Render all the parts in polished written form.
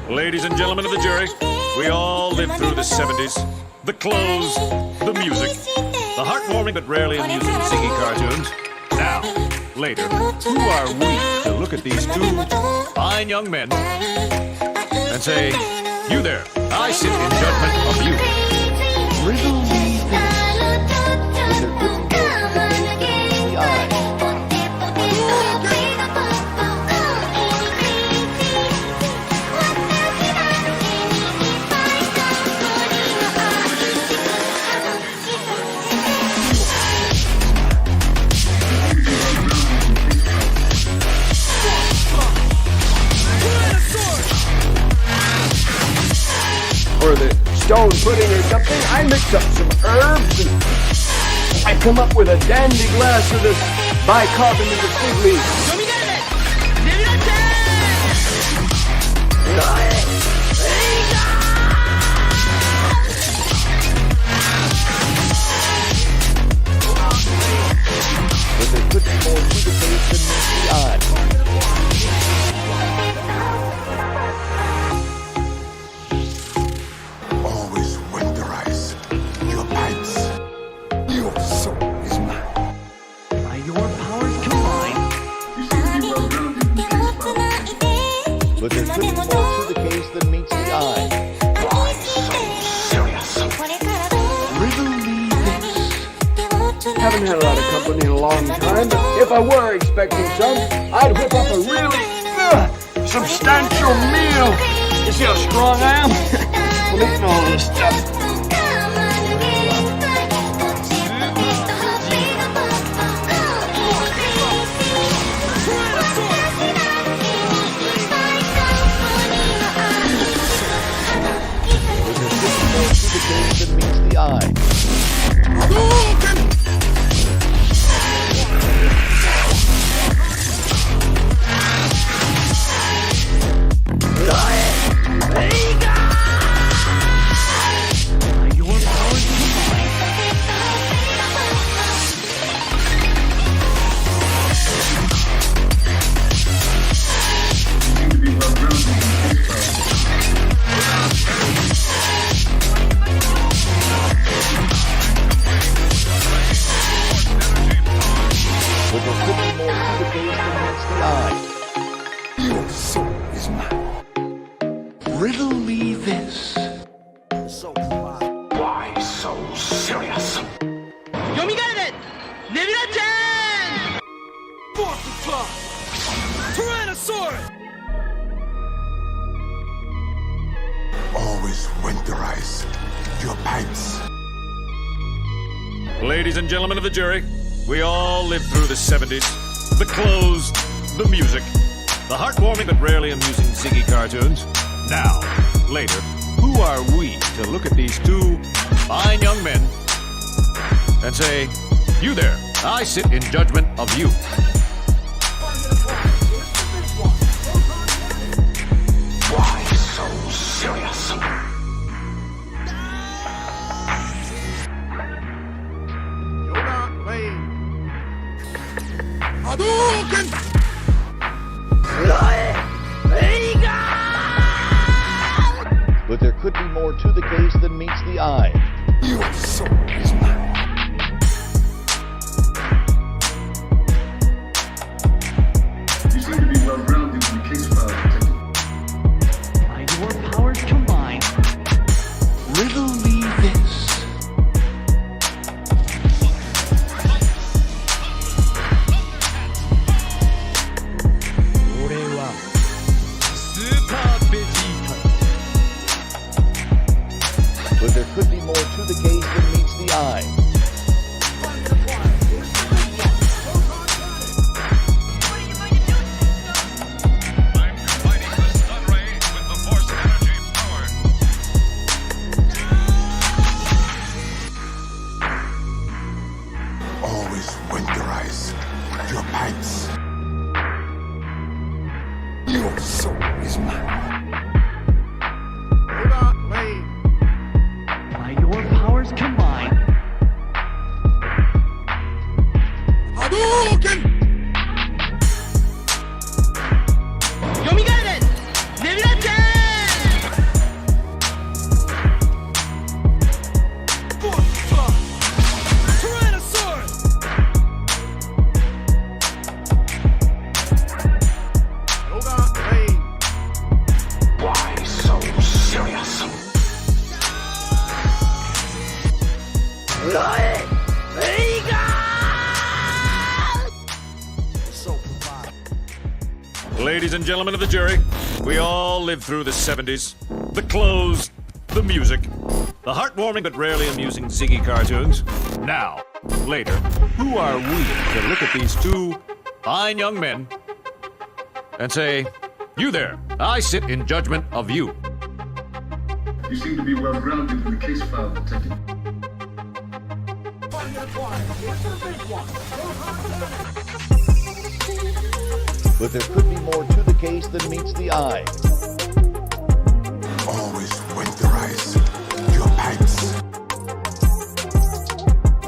Ladies and gentlemen of the jury, we all lived through the 70s. The clothes, the music, the heartwarming but rarely amusing Ziggy cartoons. Now, later, who are we to look at these two fine young men and say, you there, I sit in judgment of you. Riddle me this. Or the stone pudding or something, I mix up some herbs and I come up with a dandy glass of this bicarbonated fig leaf. But there could be more to the face than meets the eye. But there could be more to the case than meets the eye. Why so serious? Riddle me this. Haven't had a lot of company in a long time, but if I were expecting some, I'd whip up a really substantial meal. You see how strong I am? I'm eating all this stuff. The case that meets the eye. But there could be more to the case than meets the eye. Your soul is mine. Riddle me this. Why so serious? Always winterize your pipes. Ladies and gentlemen of the jury, we all lived through the 70s. The clothes, the music, the heartwarming but rarely amusing Ziggy cartoons. Now, later, who are we to look at these two fine young men and say, you there, I sit in judgment of you. Why so serious? Hadouken! But there could be more to the case than meets the eye. Your soul is mine. You seem to be well-grounded in the case file, Detective. By your powers combined, Riddle me this. But there could be more to the case than meets the eye. I'm combining the stun ray with the force energy power. Always winterize your pipes. Your soul is mine. by your powers combined, Ladies and gentlemen of the jury, we all lived through the 70s. The clothes, the music, the heartwarming but rarely amusing Ziggy cartoons. Now, later, who are we to look at these two fine young men and say, you there, I sit in judgment of you. You seem to be well grounded in the case file, Detective. But there could be more to the case than meets the eye. Always winterize your pipes.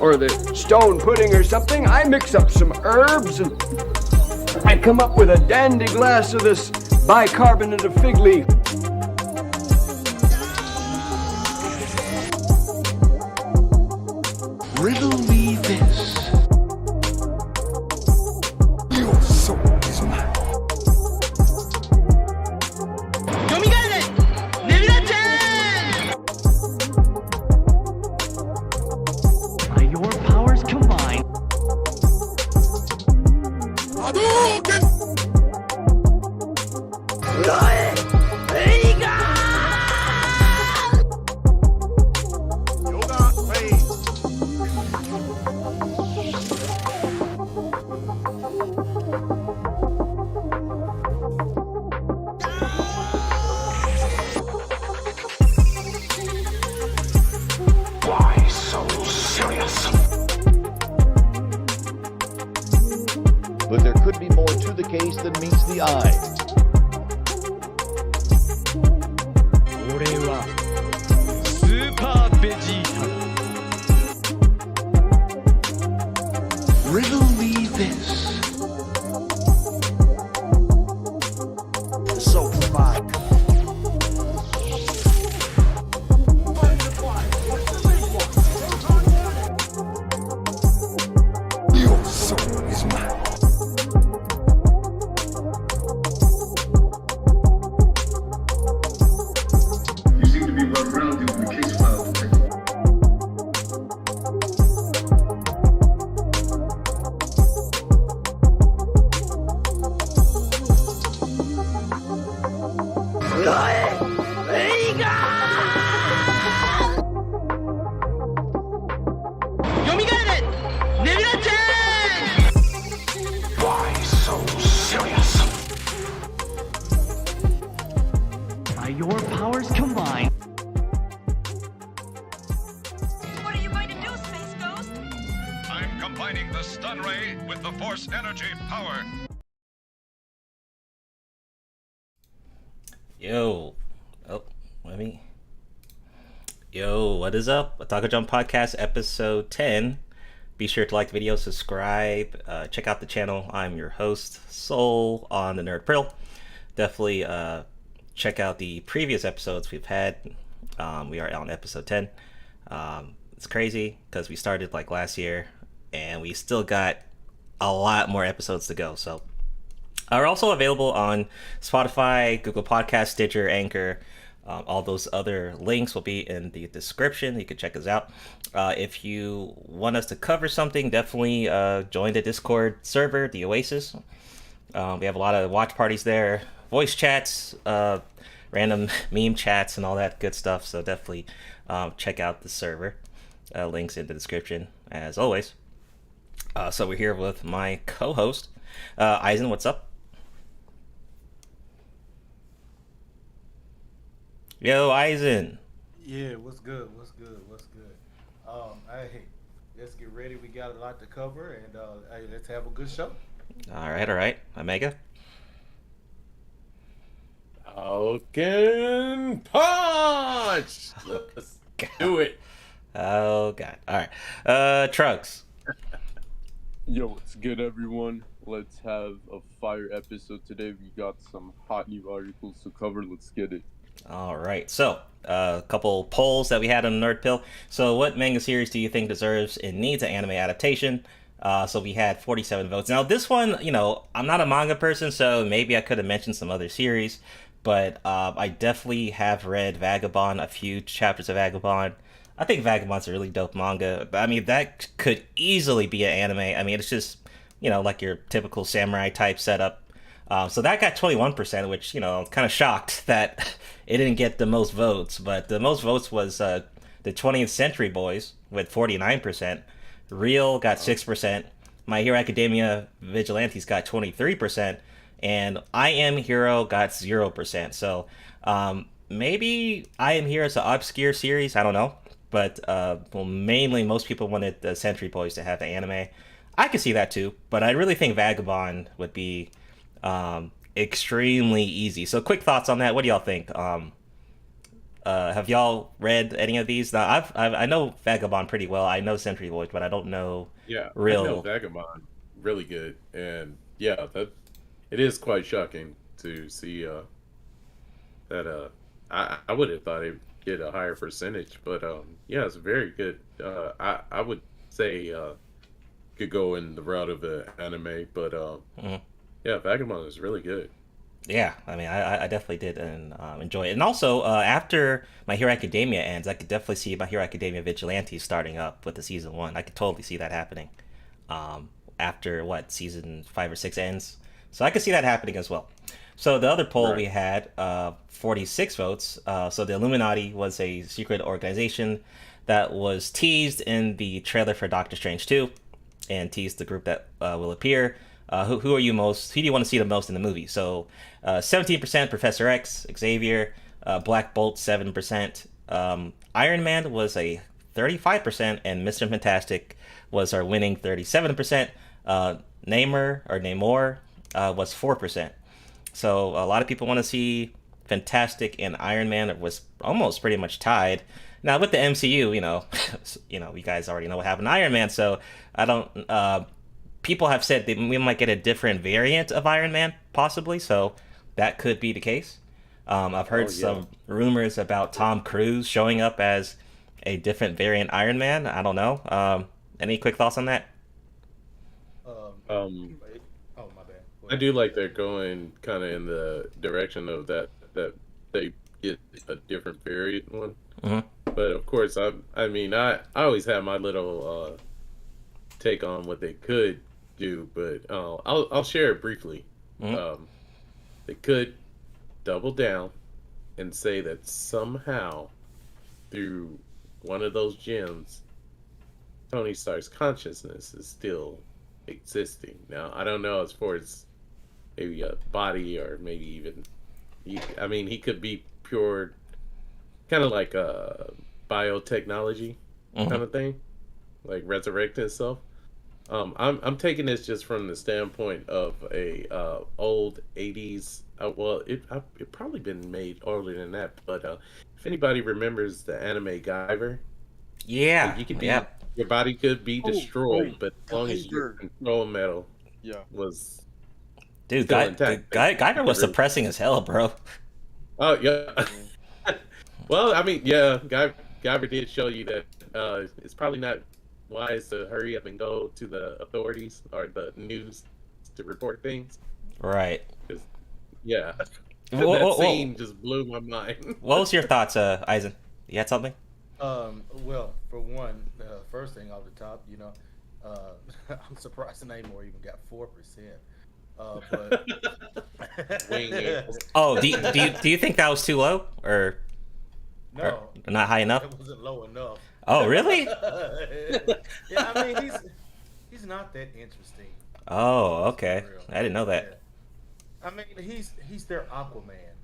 Or the stone pudding or something. I mix up some herbs and I come up with a dandy glass of this bicarbonate of fig leaf. Riddle me this. Your soul is mine. By your powers combined, Hadouken! Why so serious? But there could be more to the case than meets the eye. Riddle me this. Your soul is mine. You seem to be well grounded in the case file, Detective. Why so serious? by your powers combined, What are you going to do, Space Ghost? I'm combining the stun ray with the force energy power. Yo, what is up? Otaku Jump Podcast episode 10. Be sure to like the video, subscribe, check out the channel. I'm your host, Soul, on the Nerd Prill. Definitely check out the previous episodes we've had. We are on episode 10. It's crazy because we started like last year and we still got a lot more episodes to go. So are also available on Spotify, Google Podcasts, Stitcher, Anchor. All those other links will be in the description. You can check us out. If you want us to cover something, definitely join the Discord server, the Oasis. We have a lot of watch parties there, voice chats, random meme chats, and all that good stuff. So definitely check out the server. Links in the description, as always. So we're here with my co-host, Eisen. What's up? Yo, Eisen. Yeah, what's good? Hey, let's get ready. We got a lot to cover, and hey, let's have a good show. All right. Omega. Falcon punch. Let's do it. Oh god. All right. Trucks. Yo, what's good, everyone? Let's have a fire episode today. We got some hot new articles to cover. Let's get it. All right. So, a couple polls that we had on Nerd Pill. So, what manga series do you think deserves and needs an anime adaptation? So we had 47 votes. Now, this one, I'm not a manga person, so maybe I could have mentioned some other series, but I definitely have read Vagabond, a few chapters of Vagabond. I think Vagabond's a really dope manga. I mean, that could easily be an anime. I mean, it's just, like your typical samurai type setup. So that got 21%, which, you know, kind of shocked that it didn't get the most votes. But the most votes was the 20th Century Boys with 49%. Real got 6%. My Hero Academia Vigilantes got 23%. And I Am Hero got 0%. So maybe I Am Hero is an obscure series. I don't know. But well, mainly most people wanted the Century Boys to have the anime. I could see that too. But I really think Vagabond would be extremely easy. So quick thoughts on that. What do y'all think? Have y'all read any of these? Now, I know Vagabond pretty well. I know Century Boys, but I don't know. Yeah, real. I know Vagabond really good, and yeah, that it is quite shocking to see that. I would have thought it get a higher percentage, but yeah, it's very good. I would say could go in the route of the anime, but yeah, Vagabond is really good. Yeah, I mean, I definitely did and enjoy it. And also, after My Hero Academia ends, I could definitely see My Hero Academia Vigilante starting up with the season 1. I could totally see that happening after, what, season 5 or 6 ends. So I could see that happening as well. So the other poll we had, 46 votes. So the Illuminati was a secret organization that was teased in the trailer for Doctor Strange 2 and teased the group that will appear. Who do you want to see the most in the movie? So 17% Professor X, Xavier, Black Bolt 7%, Iron Man was a 35%, and Mr. Fantastic was our winning 37%. Namor was 4%. So a lot of people want to see Fantastic and Iron Man. It was almost pretty much tied. Now with the MCU, you know, you guys already know what happened to Iron Man, so I don't. People have said that we might get a different variant of Iron Man, possibly, so that could be the case. I've heard some rumors about Tom Cruise showing up as a different variant Iron Man. I don't know. Any quick thoughts on that? Oh, my bad. I do like they're going kind of in the direction of that they get a different variant one. But of course, I mean, I always have my little take on what they could do, but I'll share it briefly. They could double down and say that somehow through one of those gems, Tony Stark's consciousness is still existing. Now, I don't know as far as maybe a body or maybe even, I mean, he could be pure, kind of like a biotechnology kind of thing, like resurrect itself. I'm taking this just from the standpoint of a old 80s. Well, it probably been made earlier than that, but if anybody remembers the anime Guyver, yeah, you could be, your body could be destroyed, but as long as your control metal was dude, still intact, Guyver was suppressing as hell, bro. Oh yeah. Well, I mean, yeah, Guyver did show you that it's probably not wise to hurry up and go to the authorities or the news to report things. Right. Yeah. That scene just blew my mind. What was your thoughts, Eisen? You had something? Well, for one, first thing off the top, you know, I'm surprised Namor even got 4%. But Wing angles. Oh, do you think that was too low or no, or not high enough? It wasn't low enough. Oh, really? Yeah, I mean, he's not that interesting. Oh, okay. I didn't know that. Yeah. I mean, he's their Aquaman.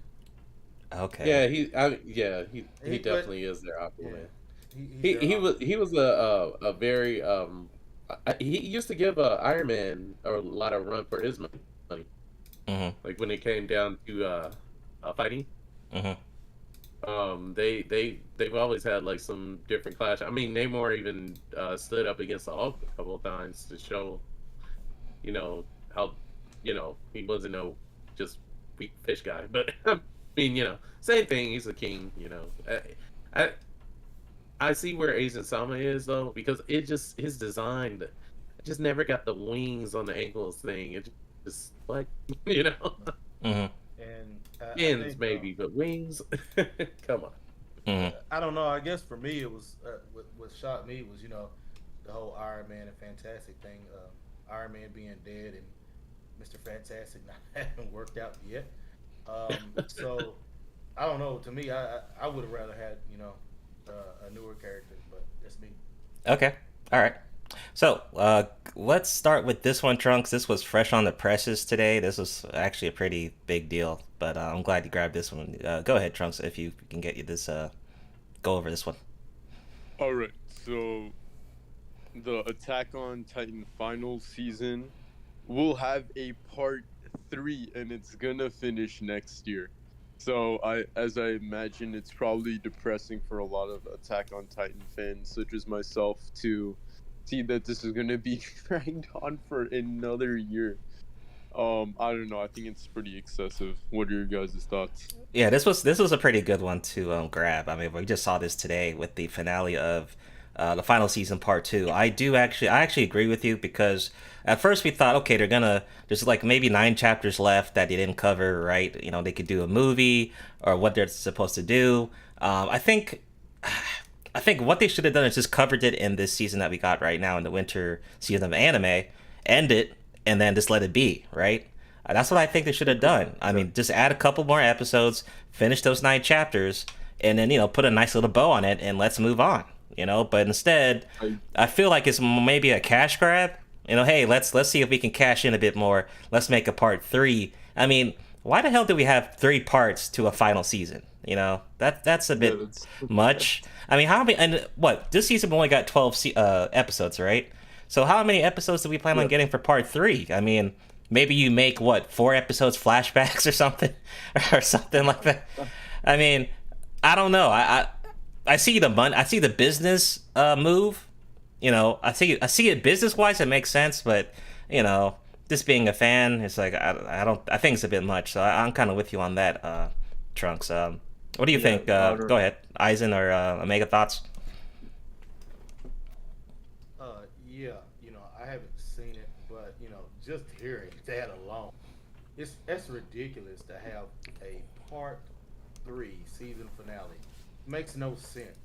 Okay. Yeah, he definitely is their Aquaman. Yeah. He was a very he used to give Iron Man a lot of run for his money. Like when it came down to fighting. They've always had like some different clash. I mean, Namor even stood up against the Hulk a couple of times to show, you know, how, you know, he wasn't no just weak fish guy. But I mean, you know, same thing. He's a king. You know, I see where Asian Sama is though, because it just his design, just never got the wings on the ankles thing. It just like, you know. And fins maybe, but wings, come on. I don't know. I guess for me, it was what shocked me was, you know, the whole Iron Man and Fantastic thing. Iron Man being dead and Mr. Fantastic not having worked out yet. So I don't know. To me, I would have rather had a newer character, but that's me. Okay. All right. So let's start with this one, Trunks. This was fresh on the presses today. This was actually a pretty big deal, but I'm glad you grabbed this one. Go ahead, Trunks, if you can get you this. Go over this one. All right. So the Attack on Titan final season will have a part 3, and it's gonna finish next year. So as I imagine, it's probably depressing for a lot of Attack on Titan fans, such as myself, to see that this is gonna be dragged on for another year. I don't know. I think it's pretty excessive. What are your guys' thoughts? Yeah, this was a pretty good one to grab. I mean, we just saw this today with the finale of the final season part 2. I actually agree with you, because at first we thought, okay, there's like maybe 9 chapters left that they didn't cover, right? You know, they could do a movie or what they're supposed to do. I think what they should have done is just covered it in this season that we got right now, in the winter season of anime, end it, and then just let it be, right? That's what I think they should have done. I mean, just add a couple more episodes, finish those 9 chapters, and then, put a nice little bow on it, and let's move on, But instead, I feel like it's maybe a cash grab. Hey, let's see if we can cash in a bit more. Let's make a part 3. I mean, why the hell do we have 3 parts to a final season? That's a bit much. I mean, how many? And what? This season we only got 12 episodes, right? So how many episodes do we plan on getting for part 3? I mean, maybe you make 4 episodes flashbacks or something, or something like that. I mean, I don't know. I see the money. I see the business move. I see it business wise. It makes sense, but just being a fan, it's like I think it's a bit much. So I'm kind of with you on that, Trunks. What do you think? Go ahead, Aizen or Omega, thoughts? Yeah, I haven't seen it, but just hearing that alone, it's ridiculous to have a part 3 season finale. Makes no sense.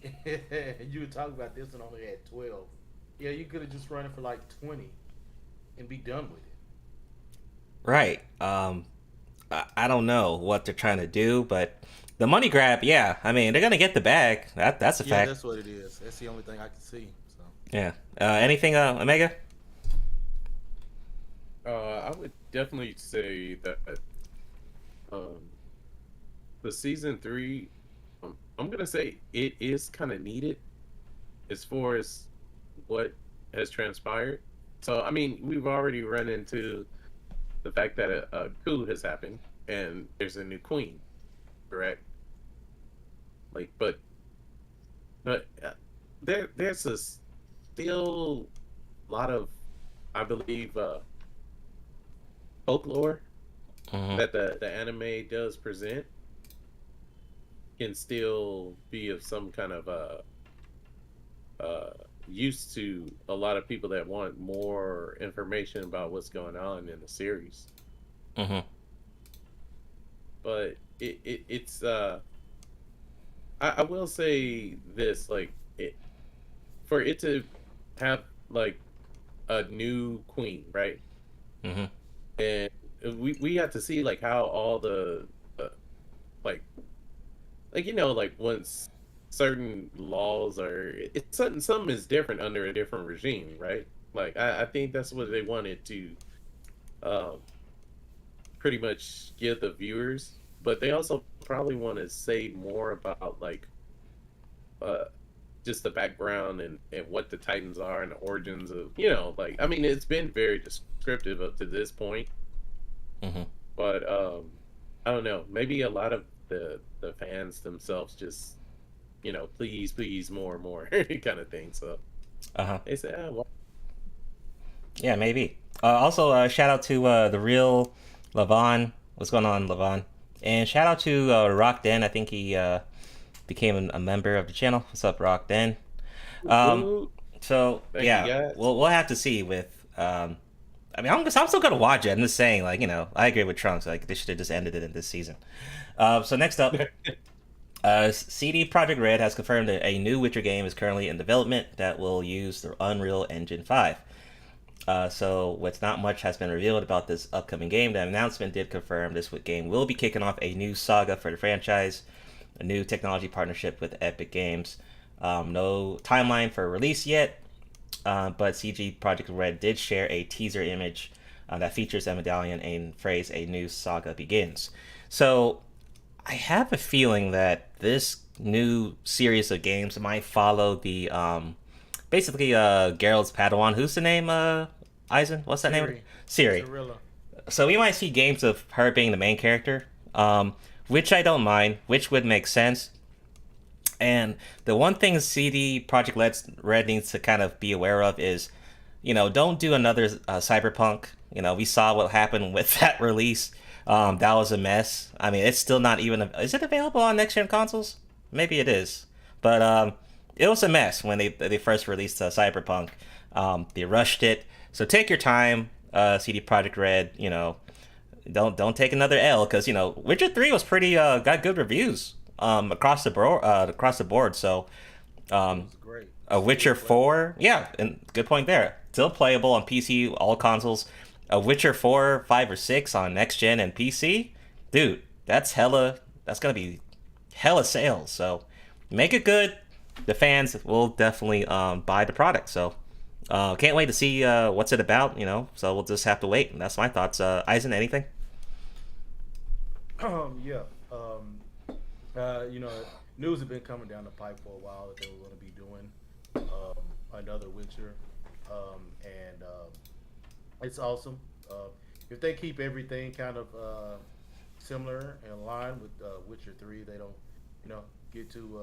You were talking about this one only had 12. Yeah, you could have just run it for like 20 and be done with it. Right. I don't know what they're trying to do, but the money grab, yeah. I mean, they're gonna get the bag. That's a fact. Yeah, that's what it is. That's the only thing I can see. So. Yeah. Anything, Omega? I would definitely say that the season 3, I'm gonna say it is kind of needed as far as what has transpired. So I mean, we've already run into the fact that a coup has happened and there's a new queen, correct? Like, but there's a still lot of, I believe, folklore that the anime does present can still be of some kind of use to a lot of people that want more information about what's going on in the series. But it's I will say this, like, for it to have like a new queen, right? And we got to see like how all the like once certain laws are, it's something is different under a different regime, right? Like I think that's what they wanted to pretty much give the viewers, but they also probably want to say more about like just the background and what the Titans are and the origins of, like, I mean, it's been very descriptive up to this point. But I don't know, maybe a lot of the fans themselves just, please more and more kind of thing. So they say, well. Yeah, maybe. Also, shout out to the real Levon. What's going on, Levon? And shout out to Rock Den. I think he became a member of the channel. What's up, Rock Den? So yeah, we'll have to see with. I mean, I'm still gonna watch it. I'm just saying, like, I agree with Trunks. Like, they should have just ended it in this season. So next up, CD Projekt Red has confirmed that a new Witcher game is currently in development that will use the Unreal Engine 5. So with not much has been revealed about this upcoming game, the announcement did confirm this game will be kicking off a new saga for the franchise, a new technology partnership with Epic Games. No timeline for release yet, but CG Project Red did share a teaser image that features a medallion and phrase "A new saga begins." So I have a feeling that this new series of games might follow the basically Geralt's Padawan. Who's the name? Aizen? What's that name? Siri. So we might see games of her being the main character, which I don't mind, which would make sense. And the one thing CD Projekt Red needs to kind of be aware of is, don't do another Cyberpunk. We saw what happened with that release. That was a mess. I mean, it's still not even... Is it available on next-gen consoles? Maybe it is. But it was a mess when they first released Cyberpunk. They rushed it. So take your time, CD Projekt Red. Don't take another L, because Witcher 3 was pretty got good reviews across the board. So great. Witcher 4, yeah, and good point there. Still playable on PC, all consoles. Witcher 4, 5, or 6 on next gen and PC, dude, that's gonna be hella sales. So make it good. The fans will definitely buy the product. So can't wait to see what's it about. So we'll just have to wait. And that's my thoughts. Aizen, anything? News have been coming down the pipe for a while that they were going to be doing another Witcher, and it's awesome. If they keep everything kind of similar and aligned with Witcher 3, they don't, get too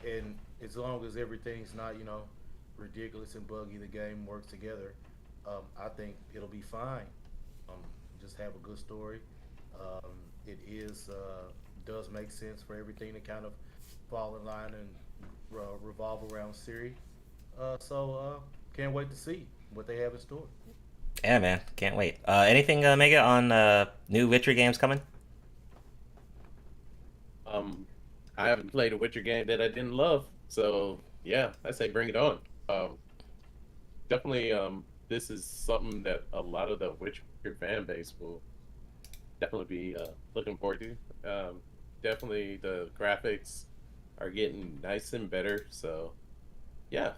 and as long as everything's not, ridiculous and buggy, the game works together. I think it'll be fine. Just have a good story. It does make sense for everything to kind of fall in line and revolve around Siri. So can't wait to see what they have in store. Yeah, man, can't wait. Anything, Mega, on new Witcher games coming? I haven't played a Witcher game that I didn't love, so yeah, I say bring it on. Definitely, this is something that a lot of the Witcher fan base will definitely be looking forward to. Definitely, the graphics are getting nice and better, so yeah.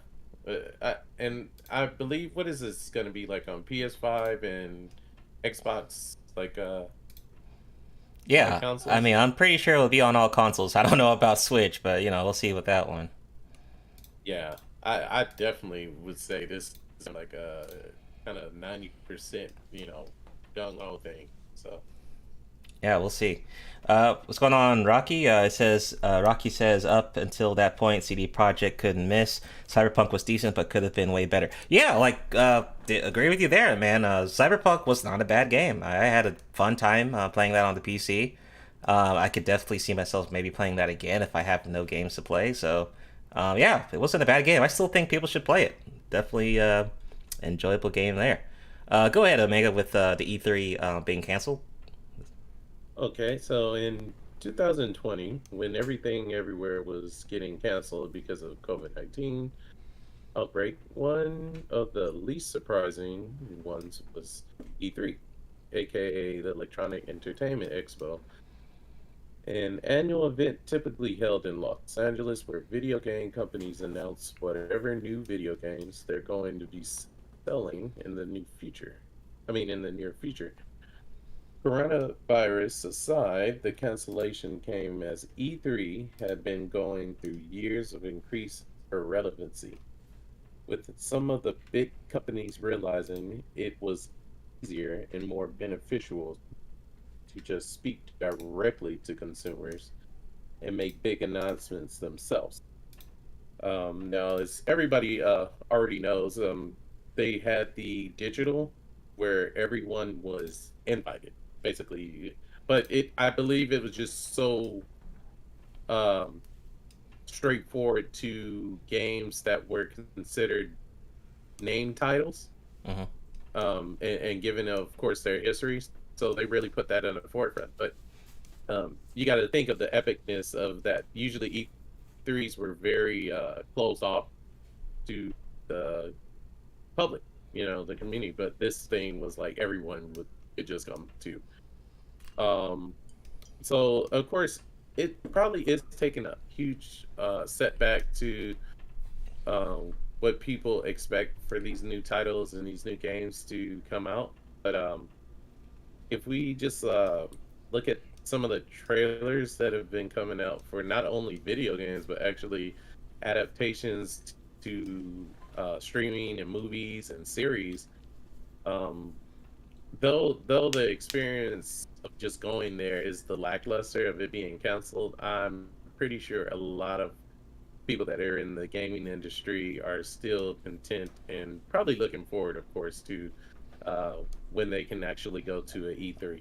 I believe, what is this going to be like on PS5 and Xbox, yeah, consoles? I mean, I'm pretty sure it'll be on all consoles. I don't know about Switch, but we'll see with that one. Yeah, I definitely would say this is like a kind of 90%, gung ho thing. So yeah, we'll see. What's going on, Rocky? Rocky says up until that point, CD Projekt couldn't miss. Cyberpunk was decent, but could have been way better. Yeah, agree with you there, man. Cyberpunk was not a bad game. I had a fun time playing that on the PC. I could definitely see myself maybe playing that again if I have no games to play. So, yeah, it wasn't a bad game. I still think people should play it. Definitely enjoyable game there. Go ahead, Omega, with the E3 being canceled. Okay, so in 2020, when everything everywhere was getting canceled because of COVID-19 outbreak, one of the least surprising ones was E3, aka the Electronic Entertainment Expo, an annual event typically held in Los Angeles where video game companies announce whatever new video games they're going to be selling in the near future. Coronavirus aside, the cancellation came as E3 had been going through years of increased irrelevancy, with some of the big companies realizing it was easier and more beneficial to just speak directly to consumers and make big announcements themselves. Now, as everybody already knows, they had the digital where everyone was invited, basically, but I believe it was just so straightforward to games that were considered name titles, and given, of course, their histories, so they really put that on the forefront. But you got to think of the epicness of that. Usually E3s were very closed off to the public, the community. But this thing was like everyone could just come to. So of course, it probably is taking a huge setback to what people expect for these new titles and these new games to come out. But if we just look at some of the trailers that have been coming out for not only video games but actually adaptations to streaming and movies and series, though the experience of just going there is the lackluster of it being canceled, I'm pretty sure a lot of people that are in the gaming industry are still content and probably looking forward, of course, to when they can actually go to an E3.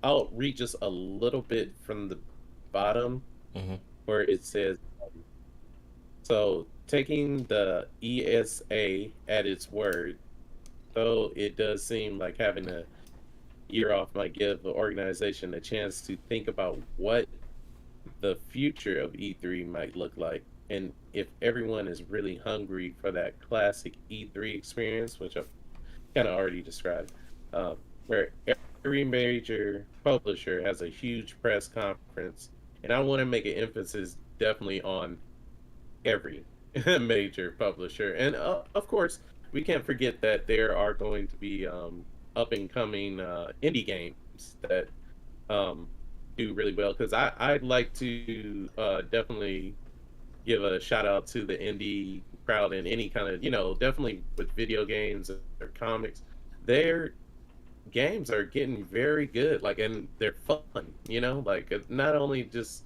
I'll read just a little bit from the bottom where it says, so taking the ESA at its word, though it does seem like having a year off might give the organization a chance to think about what the future of E3 might look like, and if everyone is really hungry for that classic E3 experience, which I've kind of already described, where every major publisher has a huge press conference, and I want to make an emphasis definitely on every major publisher, and of course we can't forget that there are going to be up and coming indie games that do really well, because I'd like to definitely give a shout out to the indie crowd in any kind of, definitely with video games or comics. Their games are getting very good, like, and they're fun, like not only just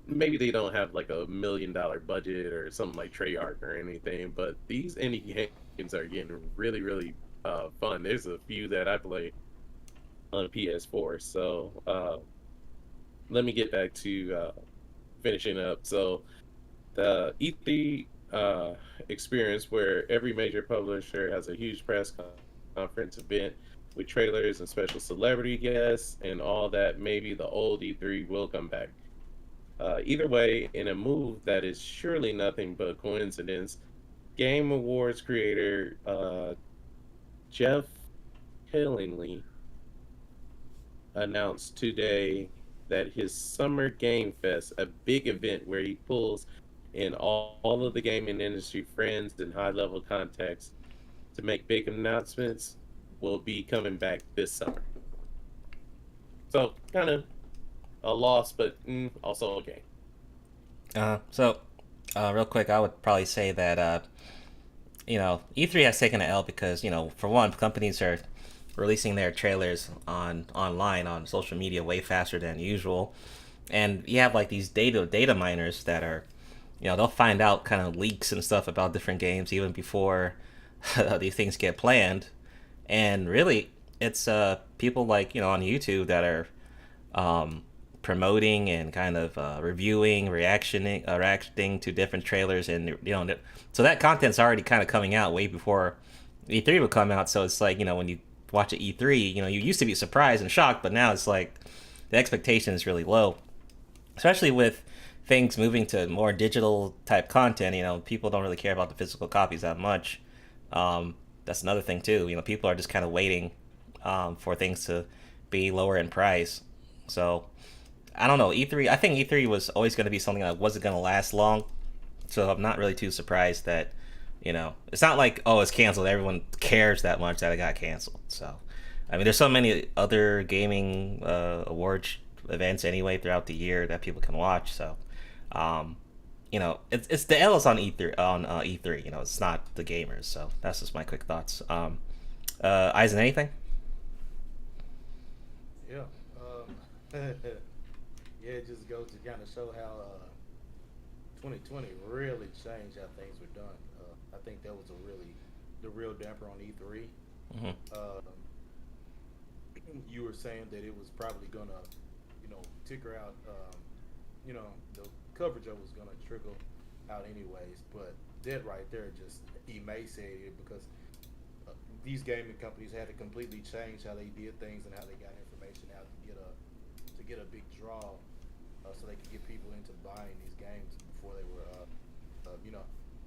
maybe they don't have like $1 million budget or something like Treyarch or anything, but these indie games are getting really, really fun. There's a few that I play on PS4. So let me get back to finishing up. So the E3 experience, where every major publisher has a huge press conference event with trailers and special celebrity guests and all that, maybe the old E3 will come back. Either way, in a move that is surely nothing but coincidence, Game Awards creator Jeff Hillingly announced today that his Summer Game Fest, a big event where he pulls in all of the gaming industry friends and high-level contacts to make big announcements, will be coming back this summer. So, kind of a loss, but also a gain. So, real quick, I would probably say that, E3 has taken an L because, for one, companies are releasing their trailers online on social media way faster than usual, and you have like these data miners that are, they'll find out kind of leaks and stuff about different games even before these things get planned, and really it's people like on YouTube that are promoting and kind of reviewing, reacting to different trailers, and so that content's already kind of coming out way before E3 would come out. So it's like when you watch an E3, you used to be surprised and shocked, but now it's like the expectation is really low, especially with things moving to more digital type content. People don't really care about the physical copies that much. That's another thing too. People are just kind of waiting for things to be lower in price. So I don't know, E3, I think E3 was always going to be something that wasn't going to last long, so I'm not really too surprised that it's not like, oh, it's canceled, everyone cares that much that it got canceled. So I mean, there's so many other gaming awards events anyway throughout the year that people can watch. So it's the L is on E3 it's not the gamers. So that's just my quick thoughts. Eisen, anything? Yeah. Yeah, it just goes to kind of show how 2020 really changed how things were done. I think that was the real damper on E3. You were saying that it was probably gonna, ticker out, the coverage of it was gonna trickle out anyways. But that right there just emaciated it, because these gaming companies had to completely change how they did things and how they got information out to get a big draw, so they could get people into buying these games before they were,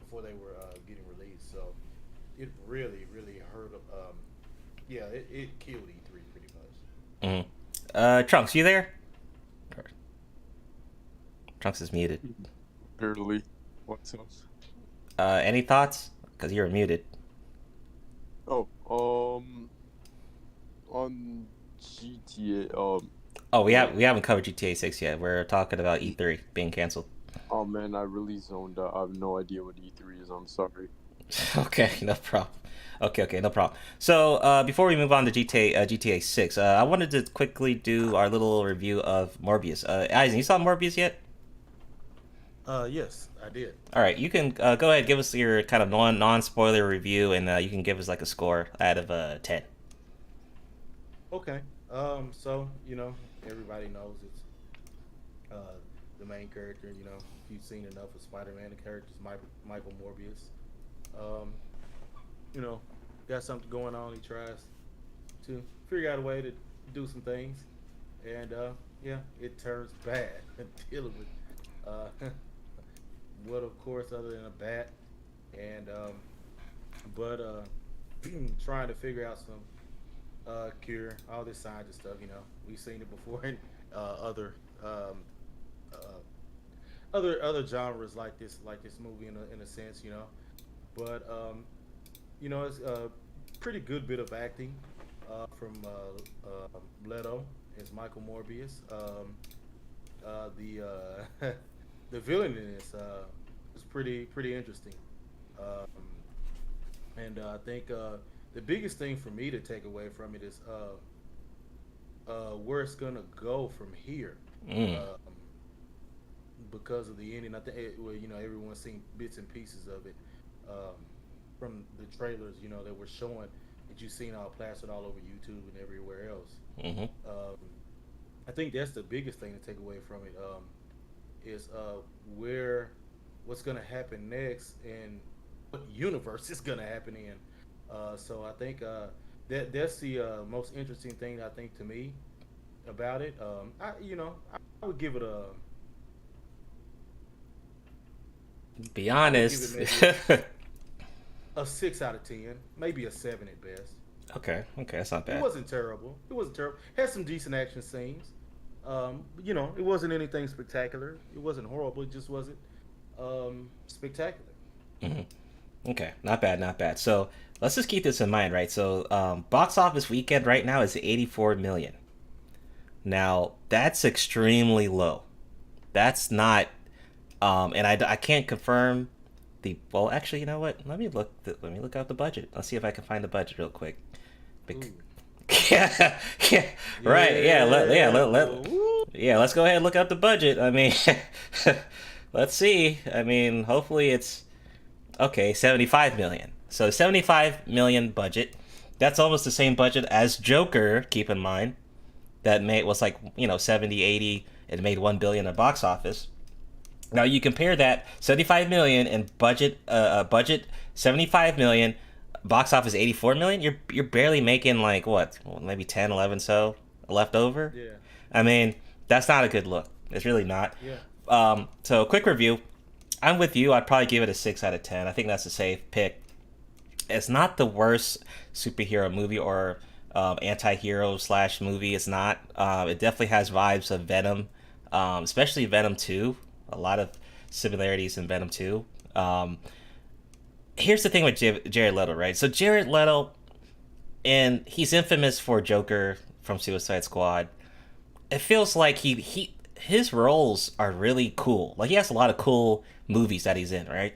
before they were getting released. So it really hurt. Yeah, it killed E3 pretty much. Trunks, you there? Trunks is muted. Barely. What's up? Any thoughts? Because you're muted. Oh, on GTA, Oh, we haven't covered GTA 6 yet. We're talking about E3 being canceled. oh man, I really zoned out. I have no idea what E3 is. I'm sorry. Okay, no problem. Okay, no problem. So, before we move on to GTA 6, I wanted to quickly do our little review of Morbius. Eisen, you saw Morbius yet? Yes, I did. All right, you can go ahead, give us your kind of non-spoiler review, and you can give us like a score out of 10. Okay. So everybody knows it's the main character. If you've seen enough of Spider-Man, the character's Michael Morbius. Got something going on. He tries to figure out a way to do some things, and it turns bad. Dealing with what, of course, other than a bat, and trying to figure out some cure, all this scientist stuff. We've seen it before in other genres like this movie in a sense. But it's a pretty good bit of acting from Leto as Michael Morbius. The villain in this is pretty interesting, and I think the biggest thing for me to take away from it is where it's gonna go from here. Because of the ending, I think everyone's seen bits and pieces of it from the trailers, that were showing, that you've seen all plastered all over YouTube and everywhere else. I think that's the biggest thing to take away from it, is what's going to happen next and what universe is going to happen in. So I think that's the most interesting thing, I think, to me about it. I would give it Be honest. A 6 out of 10, maybe a 7 at best. Okay, that's not bad. It wasn't terrible. Had some decent action scenes. It wasn't anything spectacular. It wasn't horrible. It just wasn't spectacular. Okay, not bad. So let's just keep this in mind, right? So box office weekend right now is 84 million. Now that's extremely low. That's not, and I can't confirm the. Well, actually, you know what? Let me look out the budget. Let's see if I can find the budget real quick. Yeah, right. Let's go ahead and look up the budget. I mean, let's see. I mean, hopefully it's okay. 75 million. So 75 million budget. That's almost the same budget as Joker. Keep in mind that was like 70, 80. It made 1 billion at box office. Now you compare that 75 million and budget 75 million. Box office 84 million. You're barely making like what? Well, maybe 10, 11 so left over. Yeah. I mean, that's not a good look. It's really not. Yeah. So quick review. I'm with you. I'd probably give it a 6 out of 10. I think that's a safe pick. It's not the worst superhero movie or anti-hero / movie. It's not. It definitely has vibes of Venom, especially Venom 2. A lot of similarities in Venom 2. Here's the thing with Jared Leto, right? So Jared Leto, and he's infamous for Joker from Suicide Squad. It feels like his roles are really cool. Like he has a lot of cool movies that he's in, right?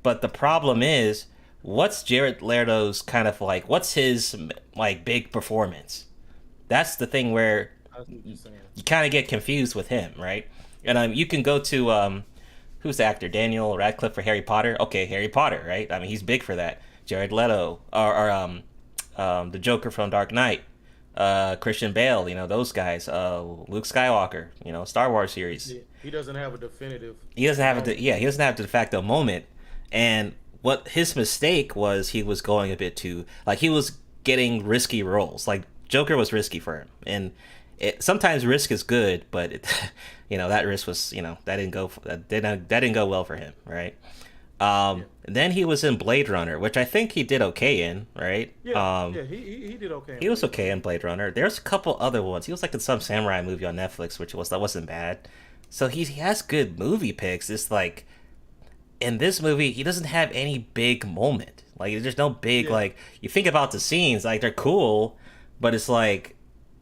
But the problem is, what's Jared Leto's kind of like? What's his like big performance? That's the thing where you kind of get confused with him, right? And you can go to who's the actor? Daniel Radcliffe for Harry Potter. Okay, Harry Potter, right? I mean, he's big for that. Jared Leto, or the Joker from Dark Knight, Christian Bale. Those guys. Luke Skywalker. Star Wars series. He doesn't have a definitive. He doesn't have he doesn't have the de facto moment. And what his mistake was, he was going a bit too he was getting risky roles. Like Joker was risky for him, and sometimes risk is good, but that risk was that didn't go well for him, right? And then he was in Blade Runner, which I think he did okay in, right? Yeah, he did okay. He was okay in Blade Runner. There's a couple other ones. He was like in some samurai movie on Netflix, that wasn't bad. So he has good movie picks. It's like in this movie, he doesn't have any big moment. Like there's no big like you think about the scenes, like they're cool, but it's like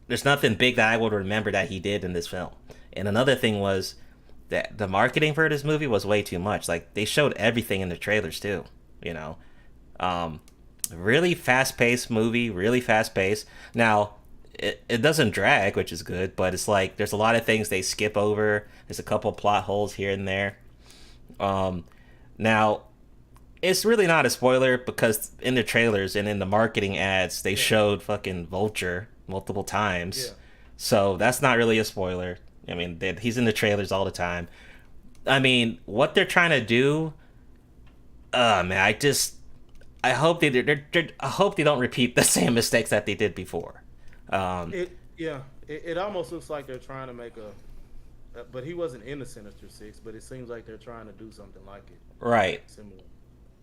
there's nothing big that I would remember that he did in this film. And another thing was that the marketing for this movie was way too much. Like they showed everything in the trailers too, you know. Really fast-paced movie, really fast-paced. Now, it doesn't drag, which is good, but it's like there's a lot of things they skip over. There's a couple plot holes here and there. Now, it's really not a spoiler because in the trailers and in the marketing ads, they showed fucking Vulture multiple times. Yeah. So that's not really a spoiler. I mean, he's in the trailers all the time. I mean, what they're trying to do, man, I hope I hope they don't repeat the same mistakes that they did before. It almost looks like they're trying to make but he wasn't in the Sinister Six, but it seems like they're trying to do something like it. Right. Similar.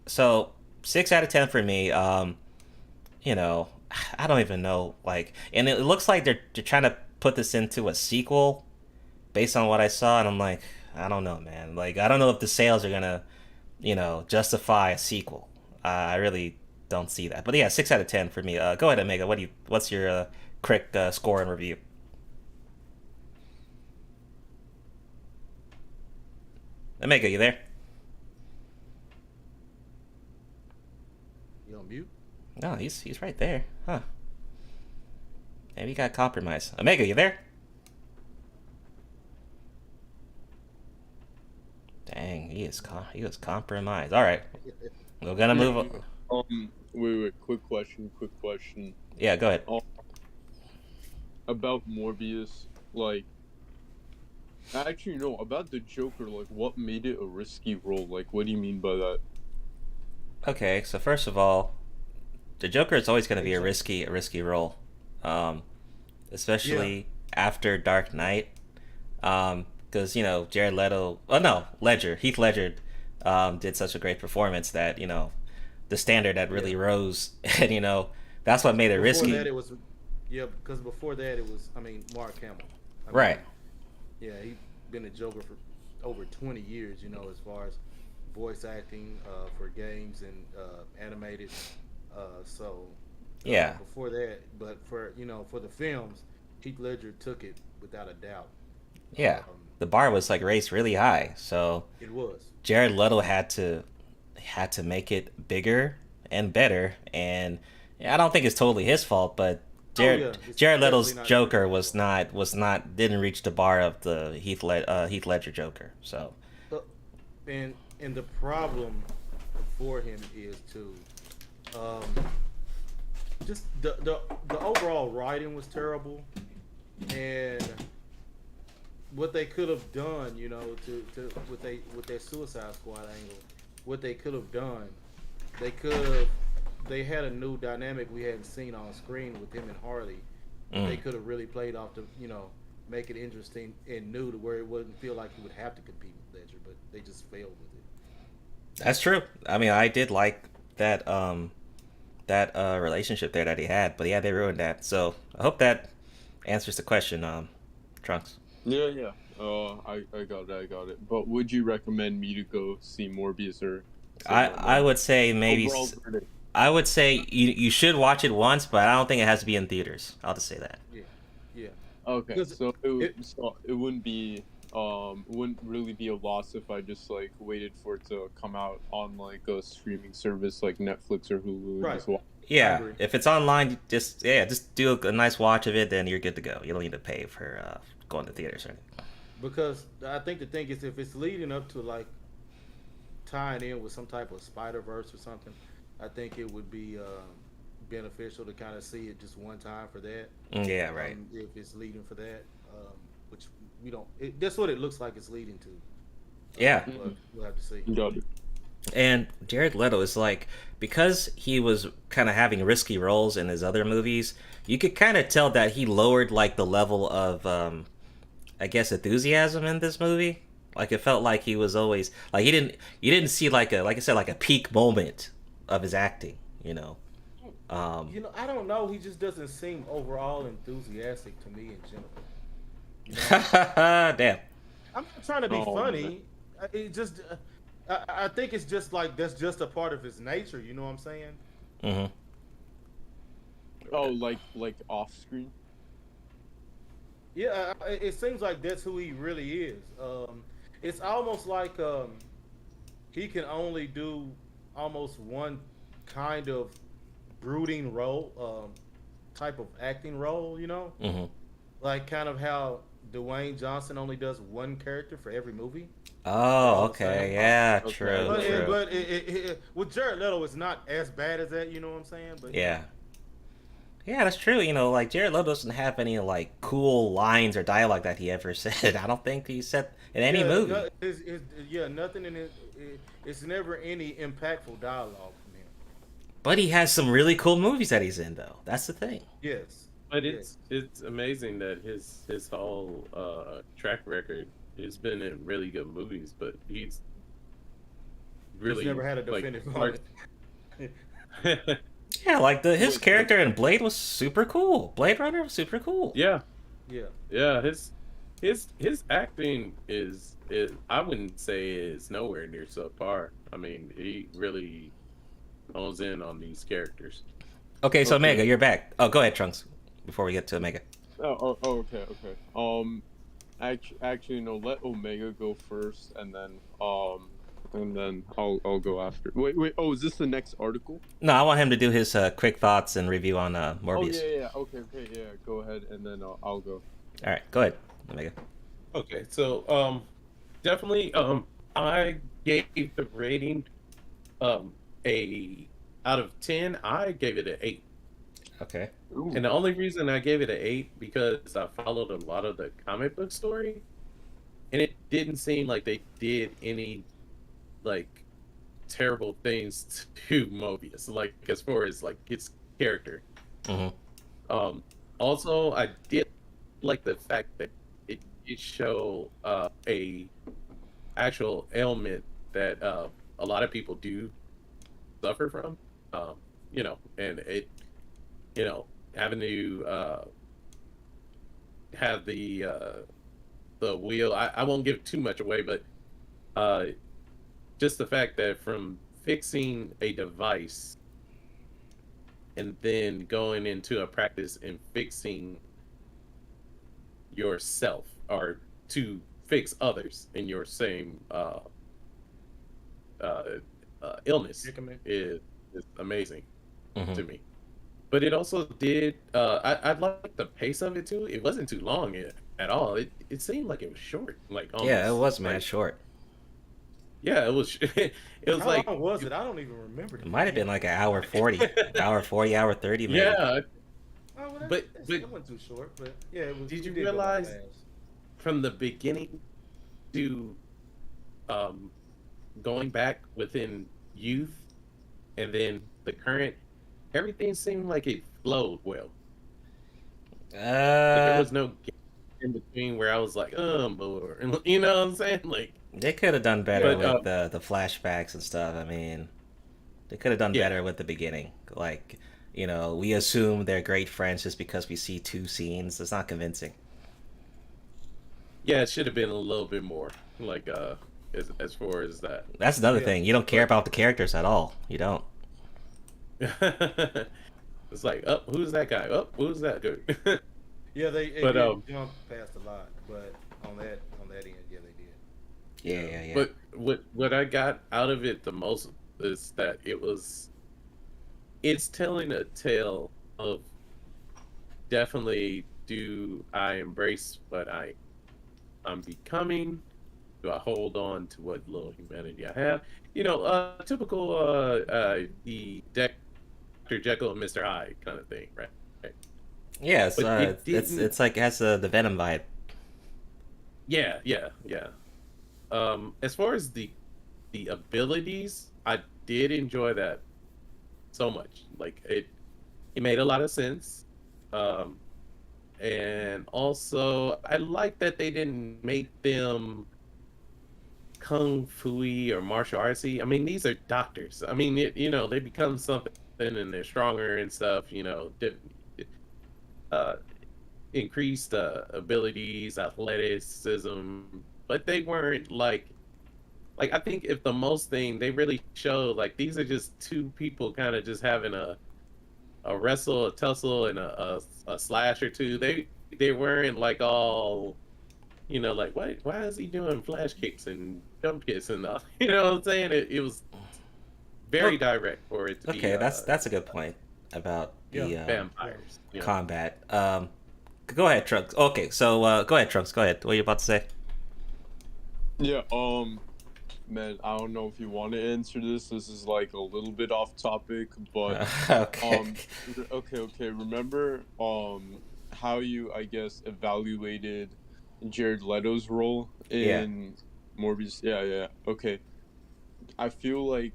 So 6 out of 10 for me. You know, I don't even know, like, and it looks like they're trying to put this into a sequel based on what I saw, and I'm like, I don't know, man. Like, I don't know if the sales are gonna, you know, justify a sequel. I really don't see that. But yeah, 6 out of 10 for me. Go ahead, Omega. What's your quick score and review? Omega, you there? You on mute? No, he's right there. Huh. Maybe he got compromised. Omega, you there? Dang, he was compromised. All right, we're gonna move on. Wait, quick question. Yeah, go ahead. About Morbius, like, actually, no, about the Joker, like, what made it a risky role? Like, what do you mean by that? Okay, so first of all, the Joker is always gonna be a risky role, especially after Dark Knight, because you know Heath Ledger, did such a great performance that you know the standard that really rose, and you know that's what made it risky. Before that, it was because before that it was Mark Hamill. Right. Yeah, he's been a Joker for over 20 years. You know, as far as voice acting for games and animated. Before that, but for the films, Heath Ledger took it without a doubt. Yeah, the bar was like raised really high, so it was. Jared Leto had to make it bigger and better, and I don't think it's totally his fault, but Jared Leto's Joker didn't reach the bar of the Heath Ledger Joker. So, and the problem for him is just the overall writing was terrible, and what they could have done, you know, with their Suicide Squad angle, what they could have done, they had a new dynamic we hadn't seen on screen with him and Harley. They could have really played off make it interesting and new to where it wouldn't feel like he would have to compete with Ledger, but they just failed with it. That's true. I mean, I did like that relationship there that he had, but yeah, they ruined that. So I hope that answers the question, Trunks. Yeah. I got it. But would you recommend me to go see Morbius or? I would say maybe. I would say you should watch it once, but I don't think it has to be in theaters. I'll just say that. Yeah. Okay, so it wouldn't be wouldn't really be a loss if I just like waited for it to come out on like a streaming service like Netflix or Hulu. Right. And just watch. Yeah, if it's online, just do a nice watch of it, then you're good to go. You don't need to pay for going to theaters or anything. Because I think the thing is, if it's leading up to like tying in with some type of Spider-Verse or something, I think it would be beneficial to kind of see it just one time for that. Yeah, right. If it's leading for that, which we don't. That's what it looks like it's leading to. Yeah. We'll have to see. Got it. And Jared Leto is like, because he was kind of having risky roles in his other movies, you could kind of tell that he lowered like the level of, I guess, enthusiasm in this movie. Like it felt like he was always like you didn't see like I said like a peak moment of his acting. You know, I don't know. He just doesn't seem overall enthusiastic to me in general. You know? Damn. I'm not trying to be funny. It just, I think it's just like that's just a part of his nature. You know what I'm saying? Mm-hmm. Oh, like off screen. Yeah, it seems like that's who he really is. It's almost like he can only do almost one kind of brooding role, type of acting role. You know, like kind of how Dwayne Johnson only does one character for every movie. Oh, okay, yeah, true. But with Jared Leto, it's not as bad as that. You know what I'm saying? But yeah. Yeah, that's true. You know, like Jared Leto doesn't have any like cool lines or dialogue that he ever said. I don't think he said in any movie. Nothing in it. It's never any impactful dialogue from him. But he has some really cool movies that he's in, though. That's the thing. Yes. But it's amazing that his whole track record has been in really good movies, but he's never had a definitive moment. Yeah, like his character in Blade was super cool. Blade Runner was super cool. Yeah. Yeah. His acting is I wouldn't say is nowhere near subpar. I mean, he really hones in on these characters. Okay, so Mega, you're back. Oh, go ahead, Trunks. Before we get to Omega. Okay. Actually, no. Let Omega go first, and then I'll go after. Wait. Oh, is this the next article? No, I want him to do his quick thoughts and review on Morbius. Oh yeah. Okay. Yeah, go ahead, and then I'll go. All right, go ahead, Omega. Okay, so definitely I gave the rating a out of 10. I gave it an 8. Okay. Ooh. And the only reason I gave it an 8 because I followed a lot of the comic book story, and it didn't seem like they did any like terrible things to Mobius, like as far as like his character. Also, I did like the fact that it show a actual ailment that a lot of people do suffer from. You know, and it, you know, having to have the wheel. I won't give too much away, but just the fact that from fixing a device and then going into a practice and fixing yourself, or to fix others in your same illness, is amazing to me. But it also did. I like the pace of it too. It wasn't too long at all. It seemed like it was short. Like almost, yeah, it was mad short. Yeah, it was. It was How like. long was it? I don't even remember. It might have been like an hour 40, hour 40, hour 30. Maybe. Yeah. Oh, well, But it wasn't too short. But yeah, it was. Did you it go realize fast. from the beginning to going back within youth and then the current, everything seemed like it flowed well. There was no gap in between where I was like, I'm bored. You know what I'm saying? Like, they could have done better with the flashbacks and stuff. I mean, they could have done better with the beginning. Like, you know, we assume they're great friends just because we see 2 scenes. It's not convincing. Yeah, it should have been a little bit more. Like, as far as that. That's another thing. You don't care about the characters at all. You don't. It's like, oh, who's that guy? Oh, who's that dude? Yeah, they jumped past a lot, but on that end, yeah, they did. Yeah. But what I got out of it the most is that it's telling a tale of definitely, do I embrace what I'm becoming? Do I hold on to what little humanity I have? You know, typical the Dr. Jekyll and Mr. Hyde kind of thing, right? Yeah, it's like it has the Venom vibe. Yeah. As far as the abilities, I did enjoy that so much. Like it made a lot of sense. And also I like that they didn't make them kung fu-y or martial artsy. I mean, these are doctors. I mean, they become something and they're stronger and stuff. Increased abilities, athleticism, but they weren't like I think if the most thing they really showed, like, these are just two people kind of just having a wrestle, a tussle, and a slash or two. They weren't like all, like, why is he doing flash kicks and jump kicks and you know what I'm saying? It was very direct for it to be. Okay, that's a good point about the vampires combat. Go ahead, Trunks. Okay, so go ahead, Trunks. Go ahead. What are you about to say? Yeah, man, I don't know if you want to answer this. This is like a little bit off topic, but okay. Okay. Remember how you, I guess, evaluated Jared Leto's role in Morbius? Yeah. Okay. I feel like,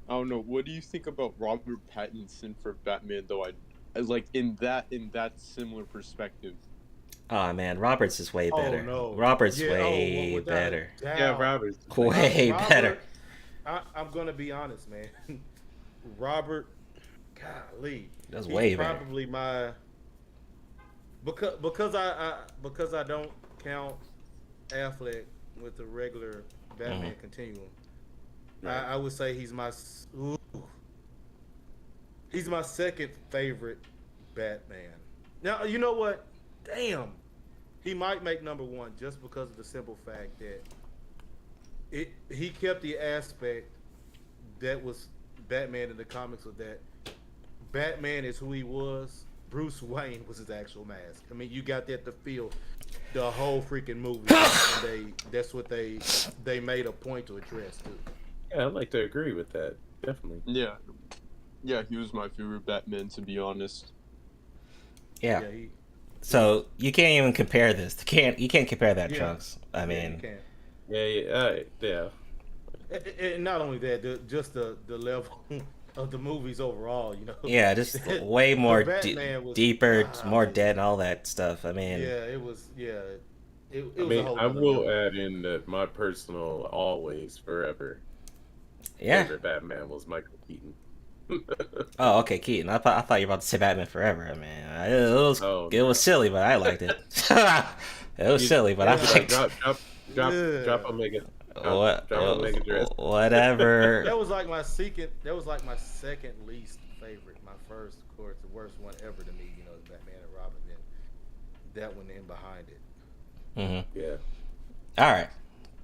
I don't know. What do you think about Robert Pattinson for Batman, though? I like in that similar perspective. Oh man, Roberts is way better. No. Roberts way better. Yeah, Roberts way better. I'm gonna be honest, man. Robert, golly, that's way better. Probably my because I don't count Affleck with the regular Batman continuum. Right. I would say he's my second favorite Batman. Now, you know what? Damn. He might make number one just because of the simple fact that he kept the aspect that was Batman in the comics, of that Batman is who he was. Bruce Wayne was his actual mask. I mean, you got that to feel the whole freaking movie. And that's what they made a point to address too. Yeah, I'd like to agree with that. Definitely. Yeah, he was my favorite Batman, to be honest. Yeah. So you can't even compare this. You can't compare that, Trunks. I mean, yeah. And not only that, just the level of the movies overall, Yeah, just way more deeper, more dead, and all that stuff. I mean, it was. It was I mean, a whole I will add in that my personal always forever favorite Batman was Michael Keaton. Oh, okay, Keaton. I thought you were about to say Batman Forever. I mean, it was silly, but I liked it. It was silly, but I liked it. Drop Omega. Drop Omega dress. Whatever. That was like my second. That was like my second least favorite. My first, of course, the worst one ever to me. Is Batman and Robin. Then that one in behind it. Yeah. All right.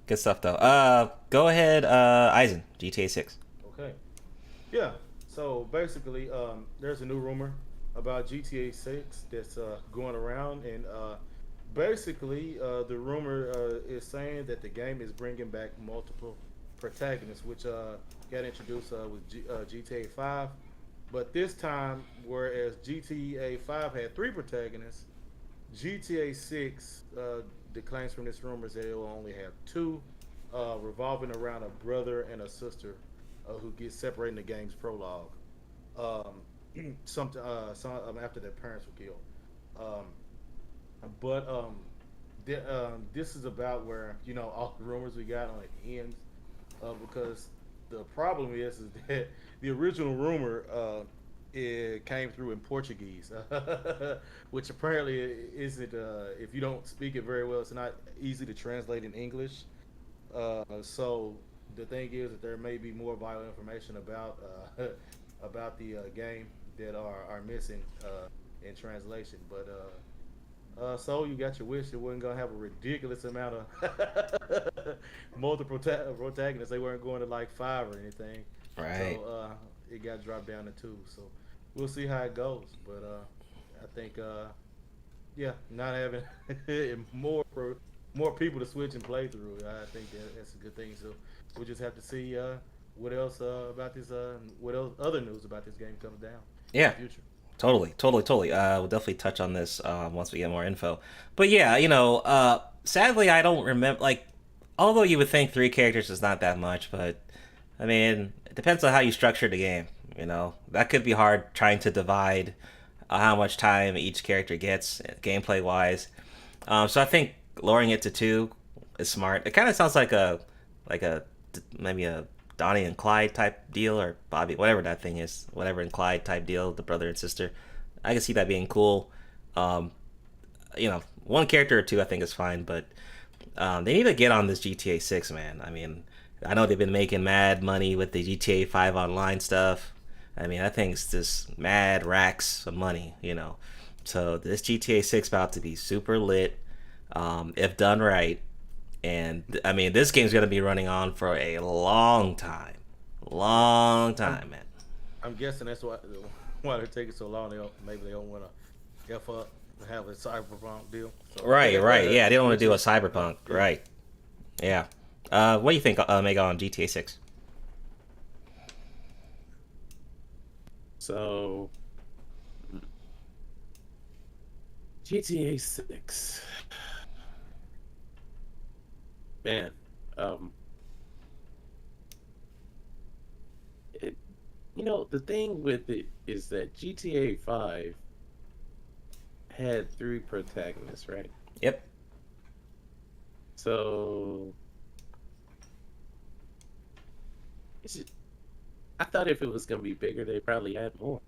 Good stuff, though. Go ahead, Eisen, GTA 6. Okay. Yeah. So basically, there's a new rumor about GTA 6 that's going around, and basically, the rumor is saying that the game is bringing back multiple protagonists, which got introduced with GTA 5. But this time, whereas GTA 5 had 3 protagonists, GTA 6, the claims from this rumor is that it will only have 2, revolving around a brother and a sister who get separated in the game's prologue. After their parents were killed. This is about where all the rumors we got on it ends, because the problem is that the original rumor it came through in Portuguese, which apparently isn't. If you don't speak it very well, it's not easy to translate in English. So the thing is that there may be more vital information about the game that are missing in translation. But so you got your wish. It wasn't gonna have a ridiculous amount of multiple protagonists. They weren't going to like 5 or anything. Right. So it got dropped down to 2. So we'll see how it goes. But I think not having more people to switch and play through, I think that's a good thing. So we'll just have to see what else about this, what else other news about this game comes down. Yeah. In the future. Totally. We'll definitely touch on this once we get more info. But yeah, sadly, I don't remember. Like, although you would think 3 characters is not that much, but I mean, it depends on how you structure the game. That could be hard trying to divide how much time each character gets gameplay wise. So I think lowering it to 2 is smart. It kind of sounds like a like maybe a Donnie and Clyde type deal, or Bobby, whatever that thing is, whatever and Clyde type deal, the brother and sister. I can see that being cool. You know, one character or two I think is fine, but they need to get on this GTA 6, man. I mean, I know they've been making mad money with the GTA 5 online stuff. I mean, I think it's just mad racks of money, you know. So this GTA 6 about to be super lit, if done right. And I mean, this game's gonna be running on for a long time, man. I'm guessing that's why they're taking so long. Maybe they don't want to f up and have a cyberpunk deal. So, Right. Yeah, they don't want to do a cyberpunk. Right. Yeah. What do you think, Mega, on GTA 6? So, GTA 6. Man, you know, the thing with it is that GTA 5 had 3 protagonists, right? Yep. So, I thought if it was going to be bigger, they probably had more.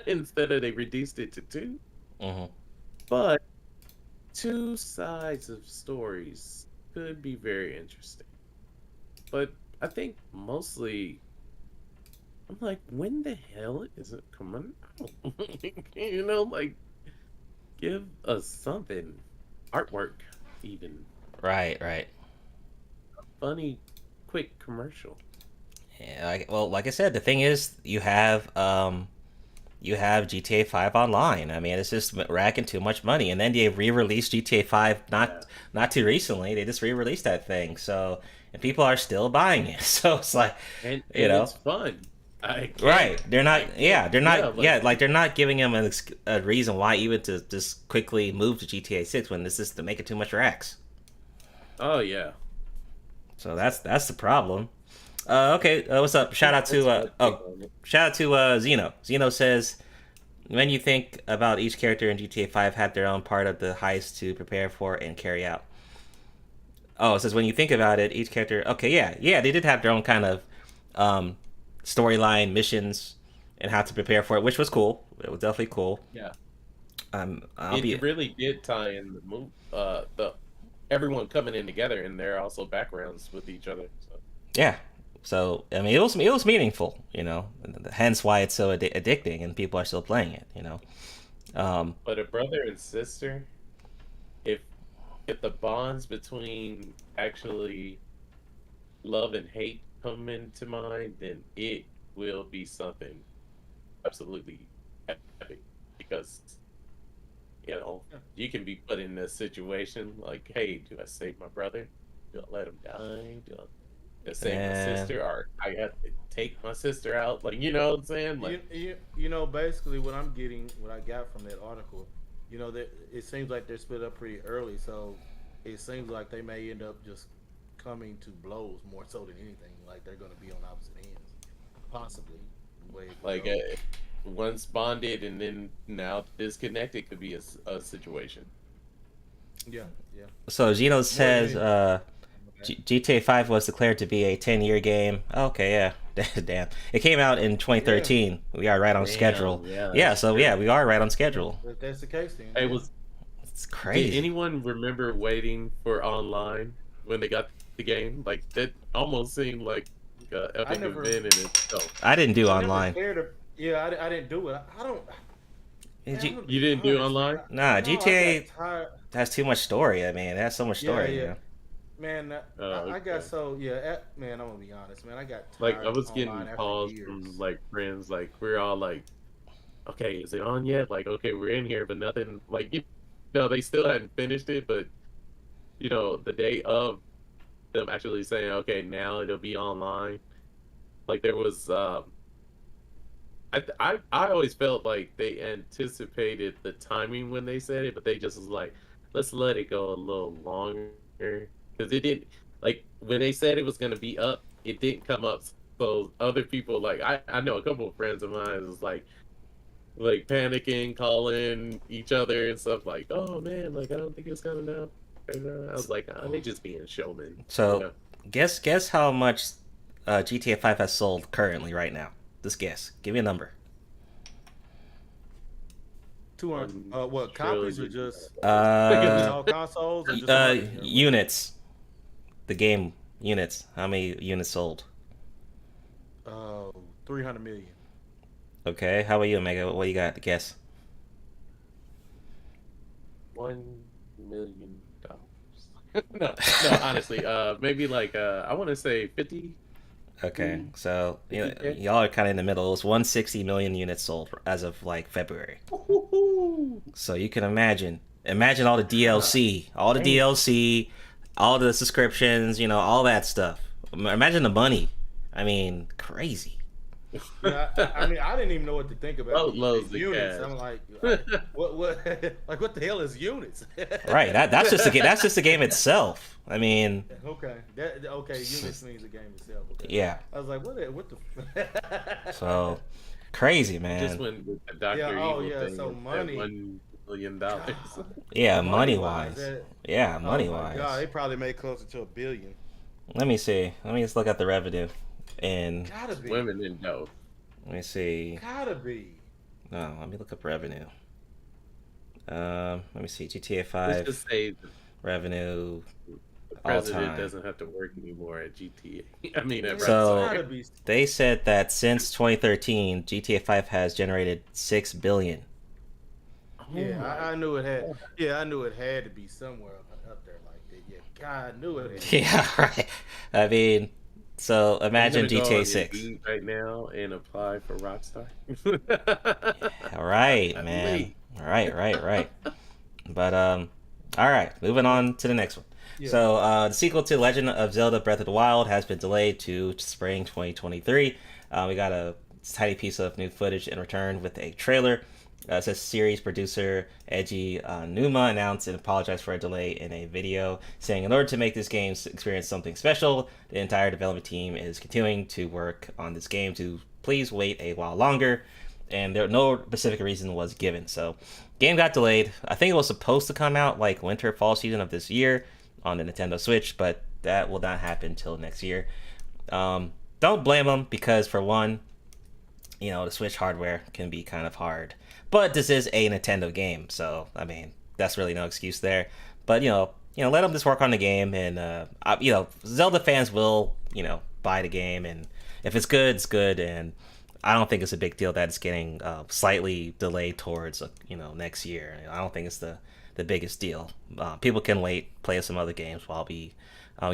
Instead of they reduced it to 2. But 2 sides of stories could be very interesting. But I think mostly, I'm like, when the hell is it coming out? You know, like, give us something. Artwork, even. Right. A funny, quick commercial. Yeah, well, like I said, the thing is, you have GTA 5 Online. I mean, it's just racking too much money, and then they re-released GTA 5 not too recently. They just re-released that thing, so and people are still buying it. So it's like, and you know, it's fun. Right? They're not. They're not. Like they're not giving them a reason why even to just quickly move to GTA 6 when this is to make it too much racks. Oh yeah. So that's the problem. Okay, what's up? Shout out to Zeno. Zeno says, when you think about each character in GTA 5 had their own part of the heist to prepare for and carry out. Oh, it says when you think about it, each character. Okay, yeah, they did have their own kind of storyline, missions, and how to prepare for it, which was cool. It was definitely cool. Yeah. It really did tie in the move. The everyone coming in together, and their also backgrounds with each other. So. Yeah. So I mean, it was meaningful, you know. Hence why it's so addicting, and people are still playing it, you know. But a brother and sister, if the bonds between actually love and hate come into mind, then it will be something absolutely epic. Because you know you can be put in a situation like, hey, do I save my brother? Do I let him die? Do I save my sister, or I have to take my sister out? Like, you know what I'm saying? Like, you know, basically what I got from that article, you know, that it seems like they're split up pretty early, so it seems like they may end up just coming to blows more so than anything. Like they're going to be on opposite ends, possibly. Like once bonded and then now disconnected could be a situation. Yeah. So Gino says, GTA 5 was declared to be a 10-year game. Okay, yeah. Damn. It came out in 2013. Yeah. We are right on schedule. Yeah, so we are right on schedule. If that's the case, then. It's crazy. Did anyone remember waiting for online when they got the game? Like, that almost seemed like an epic event in itself. I didn't do online. I didn't do it. I don't... You didn't do online? Nah, GTA has too much story. I mean, it has so much story. Yeah. Man, I got man, I'm gonna be honest, man. I got tired. Like, I was getting calls from like friends, like we're all like, okay, is it on yet? Like, okay, we're in here, but nothing. Like, you know, they still hadn't finished it, but you know, the day of them actually saying, okay, now it'll be online. Like, there was, I always felt like they anticipated the timing when they said it, but they just was like, let's let it go a little longer. Because it didn't, like, when they said it was going to be up, it didn't come up. So other people, like, I know a couple of friends of mine was like panicking, calling each other and stuff like, oh man, like, I don't think it's coming out. And I was like, oh, they just being showmen. So, you know? Guess how much GTA 5 has sold currently right now. Just guess. Give me a number. 200. What copies or just all consoles or just units? The game units. How many units sold? 300 million. Okay. How about you, Omega? What you got to guess? $1 million. no, honestly, maybe like I want to say 50. Okay, so y'all are kind of in the middle. It was 160 million units sold as of like February. So you can imagine all the DLC, all the subscriptions, all that stuff. Imagine the money. I mean, crazy. Yeah, I mean, I didn't even know what to think about loads units. I'm like, what, like, what the hell is units? Right. That's just the game itself. I mean. Okay. Units means the game itself. Okay. Yeah. I was like, what the? So, crazy, man. Just when the Dr. Evil thing so money. $1 million. Yeah, money-wise. Yeah, money-wise. God, they probably made closer to $1 billion. Let me see. Let me just look at the revenue. And gotta be. Women in dough. Let me see. Gotta be. No, let me look up revenue. Let me see. GTA 5 Let's just say revenue. The president doesn't have to work anymore at GTA. I mean, so they said that since 2013, GTA 5 has generated $6 billion. Yeah, I knew it had. Yeah, I knew it had to be somewhere up there like that. Yeah, God, I knew it. Yeah, right. I mean. So imagine GTA 6 right now and apply for Rockstar. All right, man. Right. But all right, moving on to the next one. Yeah. So the sequel to Legend of Zelda: Breath of the Wild has been delayed to spring 2023. We got a tiny piece of new footage in return with a trailer. It says series producer Eiji Numa announced and apologized for a delay in a video, saying in order to make this game experience something special, the entire development team is continuing to work on this game to please wait a while longer, and no specific reason was given. So game got delayed. I think it was supposed to come out like winter fall season of this year on the Nintendo Switch, but that will not happen until next year. Don't blame them, because for one, the Switch hardware can be kind of hard. But this is a Nintendo game, so, I mean, that's really no excuse there. But, let them just work on the game, and, Zelda fans will, buy the game, and if it's good, it's good, and I don't think it's a big deal that it's getting slightly delayed towards, next year. I don't think it's the biggest deal. People can wait, play some other games while we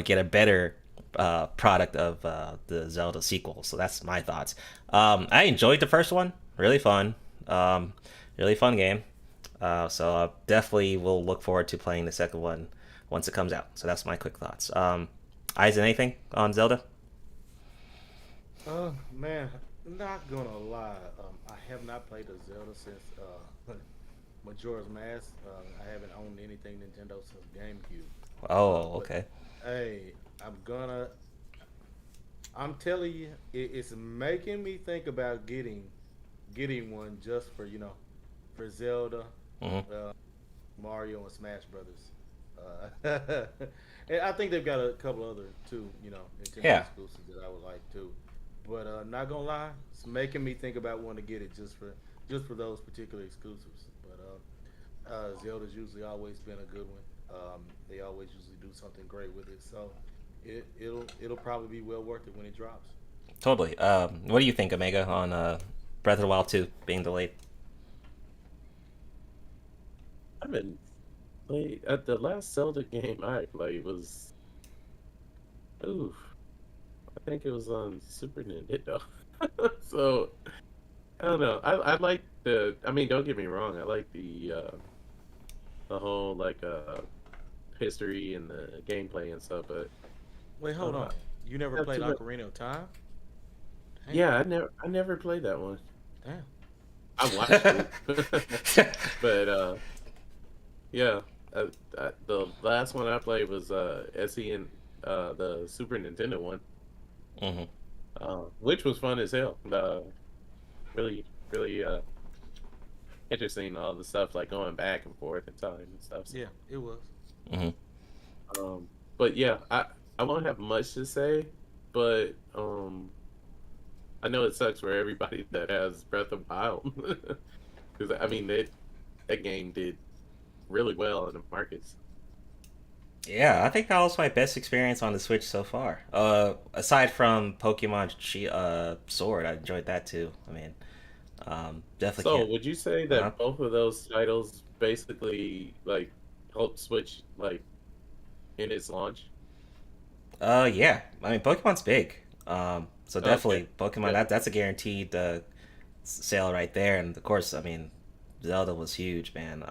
get a better product of the Zelda sequel. So that's my thoughts. I enjoyed the first one. Really fun. Really fun game. So I definitely will look forward to playing the second one once it comes out. So that's my quick thoughts. Eisen, anything on Zelda? Man, not gonna lie. I have not played a Zelda since Majora's Mask. I haven't owned anything Nintendo since GameCube. Oh, okay. Hey, I'm telling you, it's making me think about getting one just for for Zelda, Mario, and Smash Brothers. And I think they've got a couple other too, Nintendo exclusives that I would like too. But not gonna lie, it's making me think about wanting to get it just for those particular exclusives. But Zelda's usually always been a good one. They always usually do something great with it, so it'll probably be well worth it when it drops. Totally. What do you think, Omega, on Breath of the Wild 2 being delayed? I mean, at the last Zelda game I played was, I think it was on Super Nintendo. So I don't know. I like I mean, don't get me wrong. I like the whole history and the gameplay and stuff. But wait, hold on. You never played Ocarina of Time? Dang. Yeah, I never played that one. Damn. I watched it, but yeah, the last one I played was SE and the Super Nintendo one, which was fun as hell. Really interesting, all the stuff like going back and forth in time and stuff. So. Yeah, it was. But yeah, I won't have much to say, but I know it sucks for everybody that has Breath of Wild, because I mean that game did really well in the markets. Yeah, I think that was my best experience on the Switch so far. Aside from Pokemon Sword, I enjoyed that too. I mean, definitely So, can't. would you say Uh-huh. that both of those titles basically like helped Switch like in its launch? Yeah. I mean, Pokemon's big. So Okay, definitely Pokemon. yeah. That's a guaranteed sale right there. And of course, I mean, Zelda was huge, man.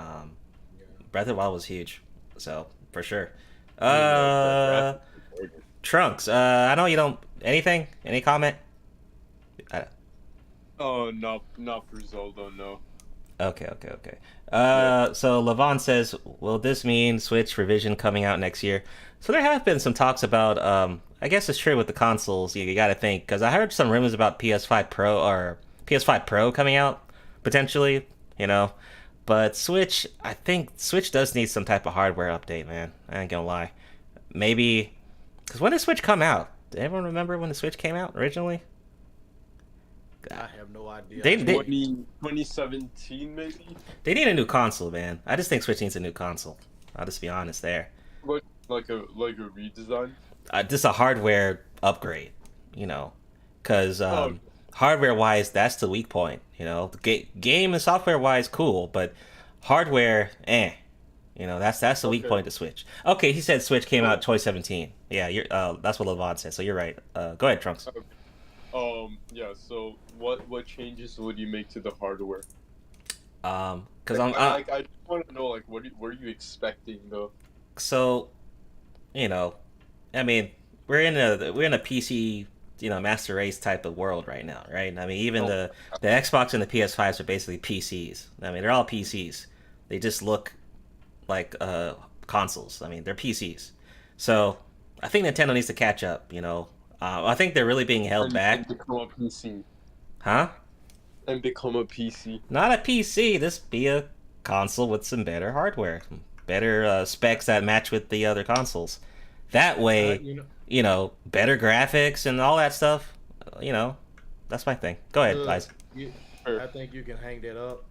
Breath of the Wild was huge. So for sure. I mean the Uh, graphics were gorgeous. Trunks. I know you don't. Anything? Any comment? Uh, Oh, not for Zelda, no. okay. Yeah. So Levon says, will this mean Switch revision coming out next year? So there have been some talks about, I guess it's true with the consoles, you got to think, because I heard some rumors about PS5 Pro or PS5 Pro coming out, potentially, you know. But Switch, I think Switch does need some type of hardware update, man. I ain't gonna lie. Maybe, because when did Switch come out? Did everyone remember when the Switch came out originally? I have no idea. They, I they, 2017 maybe? they need a new console, man. I just think Switch needs a new console. I'll just be honest there. Like a redesign? Just a hardware upgrade, you know, because Oh, hardware wise, that's the weak point. You know, the game and software wise, cool, but hardware, you know, that's the weak okay. point to Switch. Okay, he said Switch came Oh, out 2017. Yeah, that's what Levon said. So you're right. Go ahead, Trunks. okay. Yeah, so what changes would you make to the hardware? Because I just want to know, like, what are you expecting, though? so you know, I mean, we're in a PC, you know, master race type of world right now, right? I mean, even Oh, the Xbox and the PS5s are basically PCs. I mean, they're all PCs. They just look like consoles. I mean, they're PCs. So I think Nintendo needs to catch up. You know, I think they're really being held and back, become a PC. huh? And become a PC. Not a PC. This be a console with some better hardware, better specs that match with the other consoles. That way, you know, you know, better graphics and all that stuff. You know, that's my thing. Go ahead, look, Liza. you, Sure. I think you can hang that up,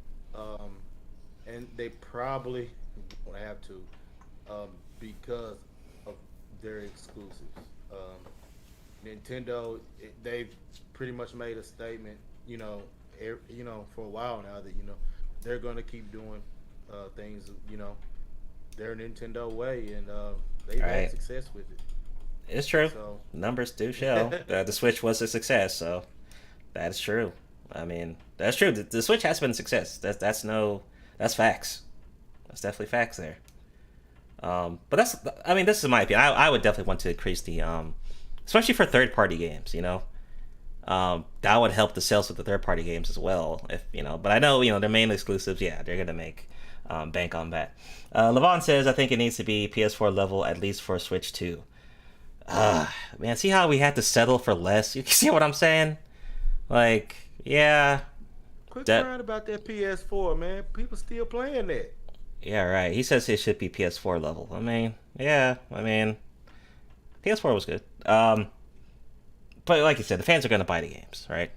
and they probably won't have to, because of their exclusives. Nintendo, they've pretty much made a statement, for a while now that they're gonna keep doing things, their Nintendo way, and they've All had right, success with it. it's true. So, Numbers do show that the Switch was a success, so that is true. I mean, that's true. The Switch has been a success. That's facts. That's definitely facts there. But I mean, this is my opinion. I would definitely want to increase the, especially for third party games. You know, that would help the sales with the third party games as well. If you know, but I know they're mainly exclusives. Yeah, they're gonna make bank on that. Levon says I think it needs to be PS4 level at least for Switch 2. Man, see how we had to settle for less? You see what I'm saying? Like, yeah, quit that, crying about that PS4, man. People still playing that. yeah, right. He says it should be PS4 level. I mean, yeah, I mean, PS4 was good. But like you said, the fans are gonna buy the games, right?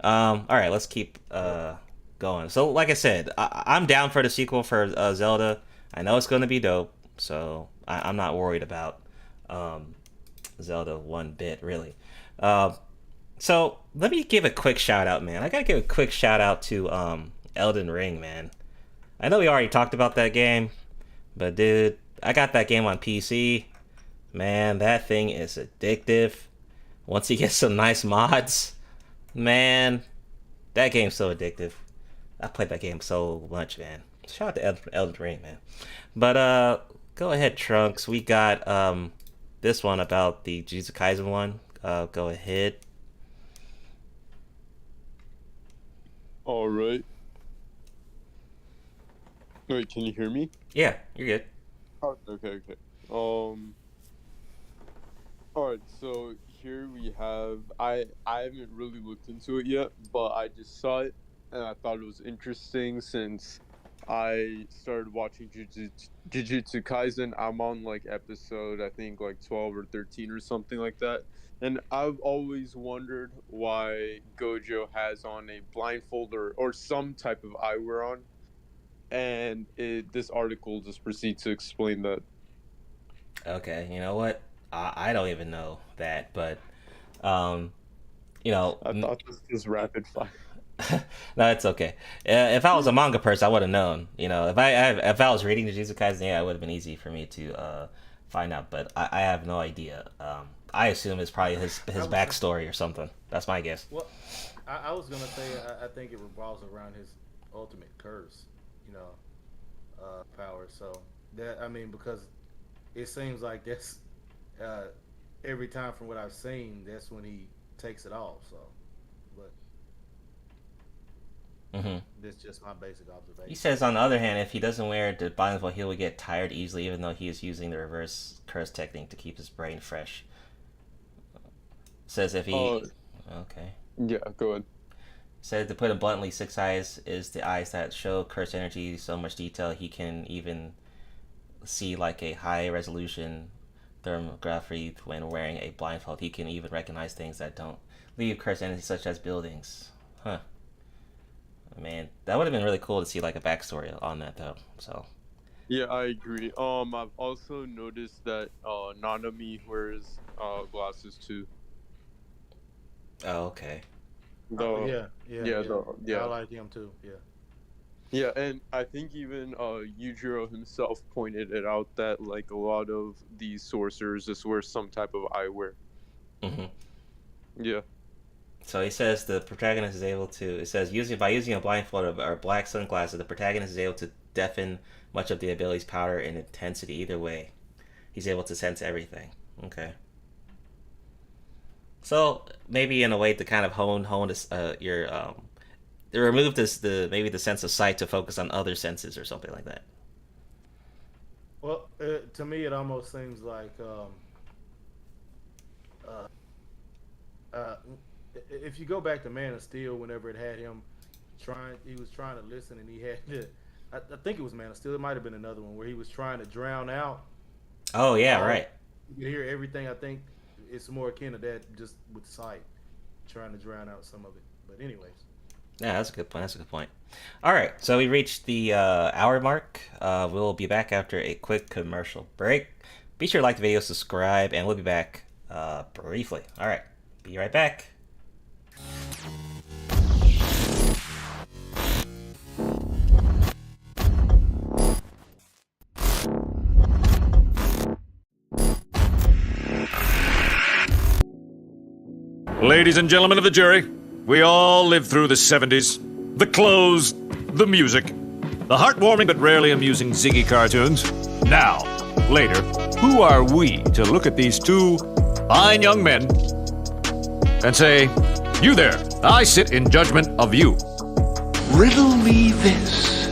All right, let's keep going. So, like I said, I'm down for the sequel for Zelda. I know it's gonna be dope, so I'm not worried about Zelda one bit, really. So let me give a quick shout out, man. I gotta give a quick shout out to Elden Ring, man. I know we already talked about that game, but dude, I got that game on PC. Man, that thing is addictive. Once you get some nice mods, man, that game's so addictive. I played that game so much, man. Shout out to Elden Ring, man. But go ahead, Trunks. We got this one about the Jujutsu Kaisen one. Go ahead. All right. Wait, can you hear me? Yeah, you're good. Oh, okay. All right. So here we have. I haven't really looked into it yet, but I just saw it and I thought it was interesting since I started watching Jujutsu Kaisen. I'm on like episode, I think like 12 or 13 or something like that. And I've always wondered why Gojo has on a blindfold or some type of eyewear on. And this article just proceeds to explain that. Okay, you know what? I don't even know that, but you know, I thought this was rapid fire. no, it's okay. If I was a manga person, I would have known. You know, if I was reading Jujutsu Kaisen, yeah, it would have been easy for me to find out. But I have no idea. I assume it's probably his backstory or something. That's my guess. Well, I was gonna say I think it revolves around his ultimate curse, you know, power. So that, I mean, because it seems like that's every time from what I've seen, that's when he takes it off. So, but that's just my basic observation. He says, on the other hand, if he doesn't wear the blindfold, he will get tired easily, even though he is using the reverse curse technique to keep his brain fresh. Says if he... okay. Yeah, go ahead. Said, to put it bluntly, Six Eyes is the eyes that show curse energy so much detail he can even see like a high-resolution thermography when wearing a blindfold. He can even recognize things that don't leave curse energy, such as buildings. Huh. Man, that would have been really cool to see like a backstory on that though. So yeah, I agree. I've also noticed that Nanami wears glasses too. Oh, okay. Yeah. I like him too. Yeah, and I think even Yujiro himself pointed it out that like a lot of these sorcerers just wear some type of eyewear. Yeah. So he says the protagonist is able to, it says, by using a blindfold or black sunglasses, the protagonist is able to deafen much of the ability's power and intensity. Either way, he's able to sense everything. Okay. So maybe in a way to kind of hone this, remove maybe the sense of sight to focus on other senses or something like that. Well, to me, it almost seems like if you go back to Man of Steel, whenever it had him he was trying to listen, and he had to, I think it was Man of Steel. It might have been another one where he was trying to drown out. Oh yeah, right. You hear everything. I think it's more akin to that, just with sight, trying to drown out some of it. But anyways. Yeah, that's a good point. All right, so we reached the hour mark. We'll be back after a quick commercial break. Be sure to like the video, subscribe, and we'll be back briefly. All right, be right back. Ladies and gentlemen of the jury, we all lived through the 70s. The clothes, the music, the heartwarming but rarely amusing Ziggy cartoons. Now, later, who are we to look at these two fine young men and say, "You there, I sit in judgment of you"? Riddle me this.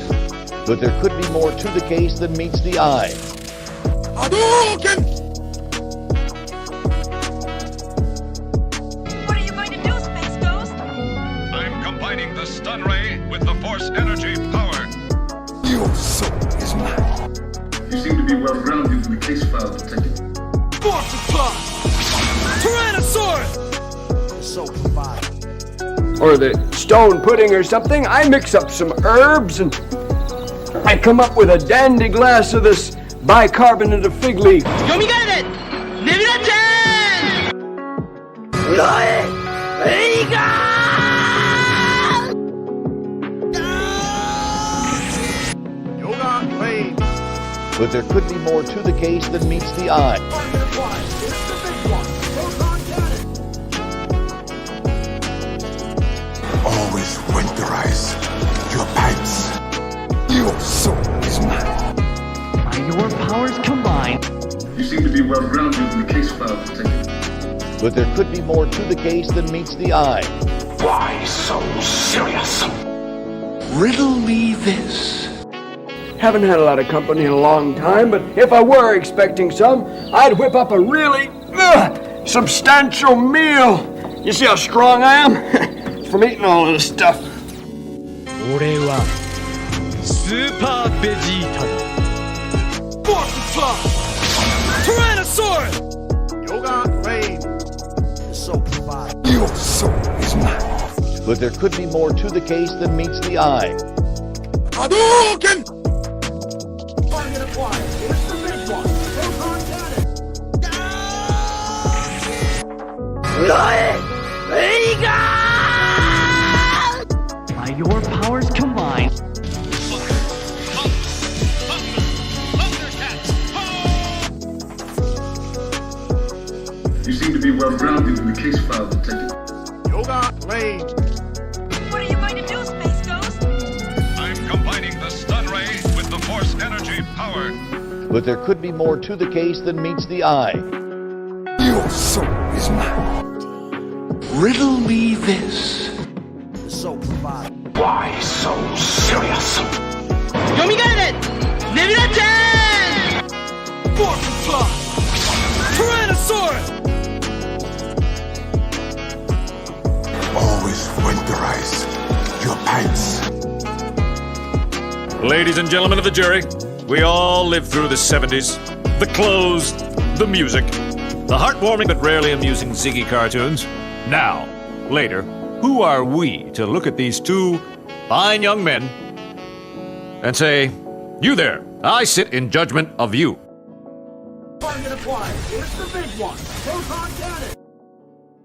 But there could be more to the case than meets the eye. Hadouken! What are you going to do, Space Ghost? I'm combining the stun ray with the force energy power. Your soul is mine. You seem to be well-grounded in the case file, Detective. Or the stone pudding or something. I mix up some herbs and I come up with a dandy glass of this bicarbonate of fig leaf. But there could be more to the case than meets the eye. Always winterize your pants. Your soul is mine. By your powers combined. You seem to be well-grounded in the case file, Detective. But there could be more to the case than meets the eye. Why so serious? Riddle me this. Haven't had a lot of company in a long time, but if I were expecting some, I'd whip up a really substantial meal. You see how strong I am? From eating all of this stuff. 俺はーベジータだ。Your soul is mine. But there could be more to the case than meets the eye. Hadouken! By your powers combined, You seem to be well-grounded in the case file, Detective. What are you going to do, Space Ghost? I'm combining the stun ray with the force energy power. But there could be more to the case than meets the eye. Your soul is mine. Riddle me this. Why so serious? Always winterize your pants. Ladies and gentlemen of the jury, we all lived through the 70s. The clothes, the music, the heartwarming but rarely amusing Ziggy cartoons. Now, later, who are we to look at these two fine young men and say, "You there, I sit in judgment of you"?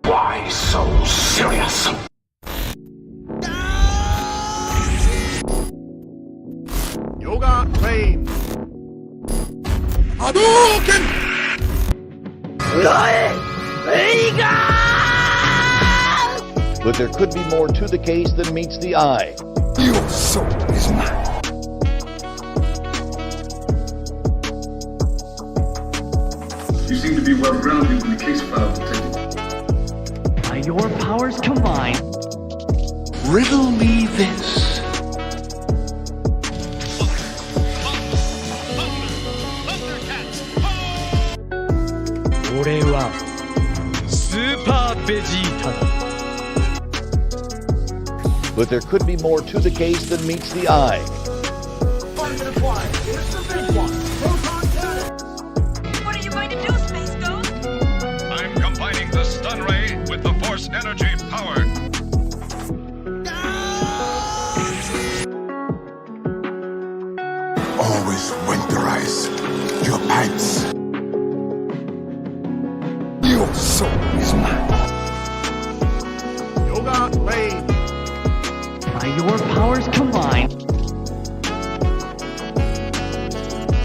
Why so serious? Hadouken! But there could be more to the case than meets the eye. Your soul is mine. You seem to be well-grounded in the case file, Detective. by your powers combined, Riddle me this. But there could be more to the case than meets the eye. What are you going to do, Space Ghost? I'm combining the stun ray with the force energy power. Always winterize your pants. Your soul is mine. by your powers combined,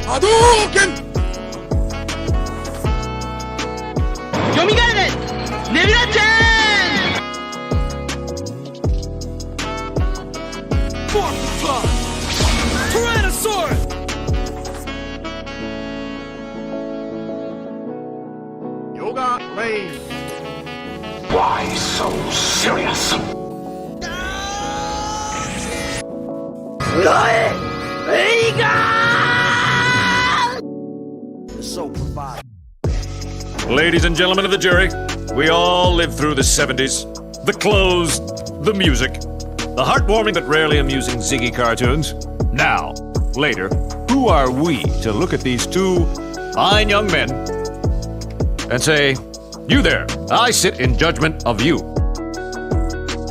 Hadouken! Why so serious? Ladies and gentlemen of the jury, we all lived through the 70s. The clothes, the music, the heartwarming but rarely amusing Ziggy cartoons. Now, later, who are we to look at these two fine young men and say, "You there, I sit in judgment of you"?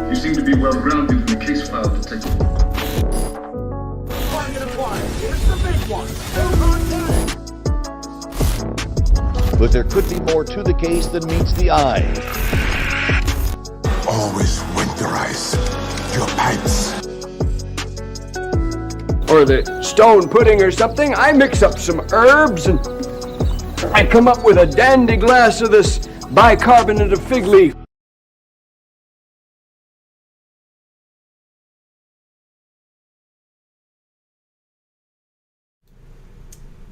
You seem to be well-grounded in the case file, Detective. But there could be more to the case than meets the eye. Always winterize your pants. Or the stone pudding or something. I mix up some herbs and I come up with a dandy glass of this bicarbonate of fig leaf.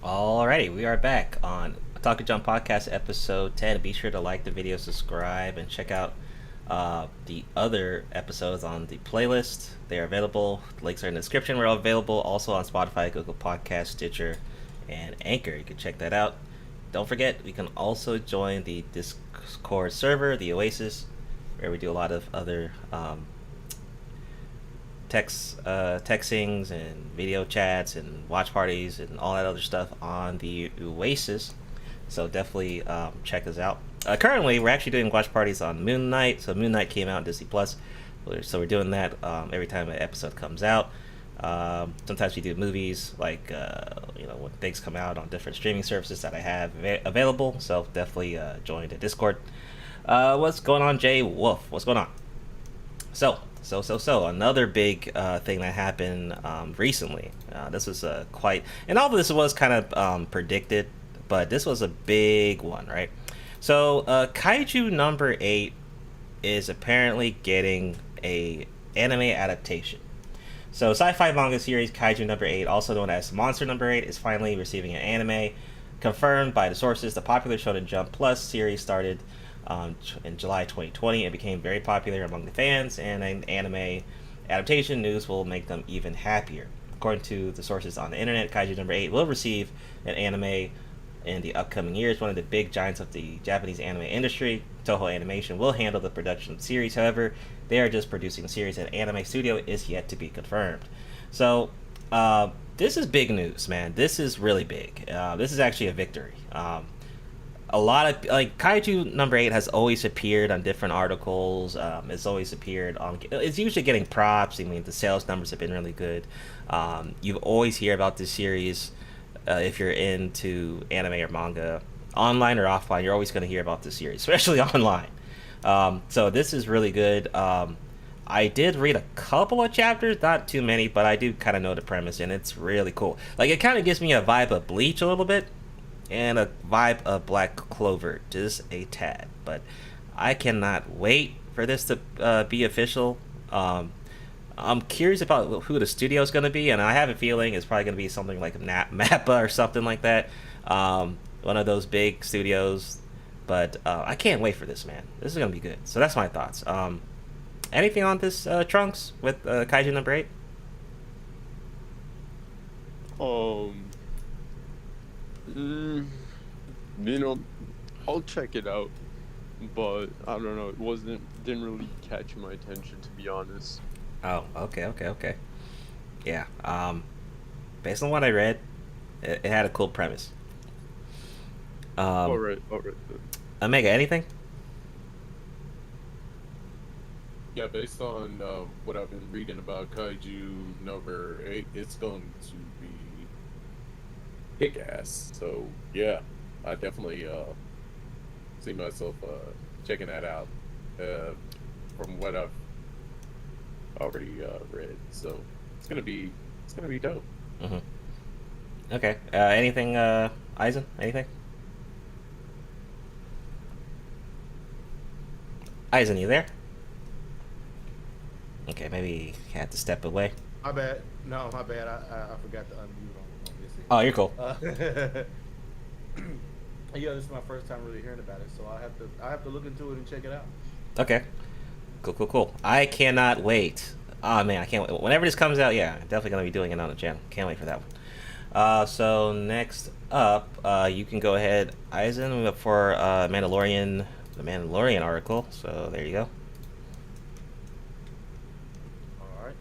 Alrighty, we are back on Otaku Jump Podcast episode 10. Be sure to like the video, subscribe, and check out the other episodes on the playlist. They are available. Links are in the description. We're all available also on Spotify, Google Podcasts, Stitcher, and Anchor. You can check that out. Don't forget, we can also join the Discord server, the Oasis, where we do a lot of other textings and video chats and watch parties and all that other stuff on the Oasis. So definitely check us out. Currently, we're actually doing watch parties on Moon Knight. So Moon Knight came out on Disney Plus. So we're doing that every time an episode comes out. Sometimes we do movies, like when things come out on different streaming services that I have available. So definitely join the Discord. What's going on, Jay Wolf? What's going on? So another big thing that happened recently. This was quite, and all of this was kind of predicted, but this was a big one, right? So Kaiju number 8 is apparently getting a anime adaptation. So sci-fi manga series Kaiju number 8, also known as Monster number 8, is finally receiving an anime. Confirmed by the sources, the popular Shonen Jump Plus series started in July 2020 and became very popular among the fans, and an anime adaptation news will make them even happier. According to the sources on the internet, Kaiju number 8 will receive an anime in the upcoming years. One of the big giants of the Japanese anime industry, Toho Animation, will handle the production of the series. However, they are just producing the series, and anime studio is yet to be confirmed. So this is big news, man. This is really big. This is actually a victory. A lot of, like, Kaiju number 8 has always appeared on different articles. It's always appeared on, it's usually getting props. I mean, the sales numbers have been really good. You always hear about this series. If you're into anime or manga, online or offline, you're always going to hear about this series, especially online. So this is really good. I did read a couple of chapters, not too many, but I do kind of know the premise, and it's really cool. Like, it kind of gives me a vibe of Bleach a little bit, and a vibe of Black Clover, just a tad. But I cannot wait for this to be official. I'm curious about who the studio is going to be, and I have a feeling it's probably going to be something like Mappa or something like that. One of those big studios. But I can't wait for this, man. This is going to be good. So that's my thoughts. Anything on this, Trunks, with Kaiju number 8? I'll check it out, but I don't know. Didn't really catch my attention, to be honest. Oh, okay. Yeah. Based on what I read, it had a cool premise. All right. Omega, anything? Yeah, based on what I've been reading about Kaiju number 8, it's going to be kick-ass. So, yeah, I definitely see myself checking that out from what I've already read. So, it's gonna be dope. Mm-hmm. Okay. Anything, Eisen? Anything? Eisen, you there? Okay, maybe he had to step away. My bad. No, my bad. I forgot to unmute on this. Oh, you're cool. Yeah, this is my first time really hearing about it, so I have to look into it and check it out. Okay. Cool. I cannot wait. Oh man, I can't wait. Whenever this comes out, yeah, definitely gonna be doing it on the channel. Can't wait for that one. So next up, you can go ahead, Eisen, for the Mandalorian article. So there you go. All right.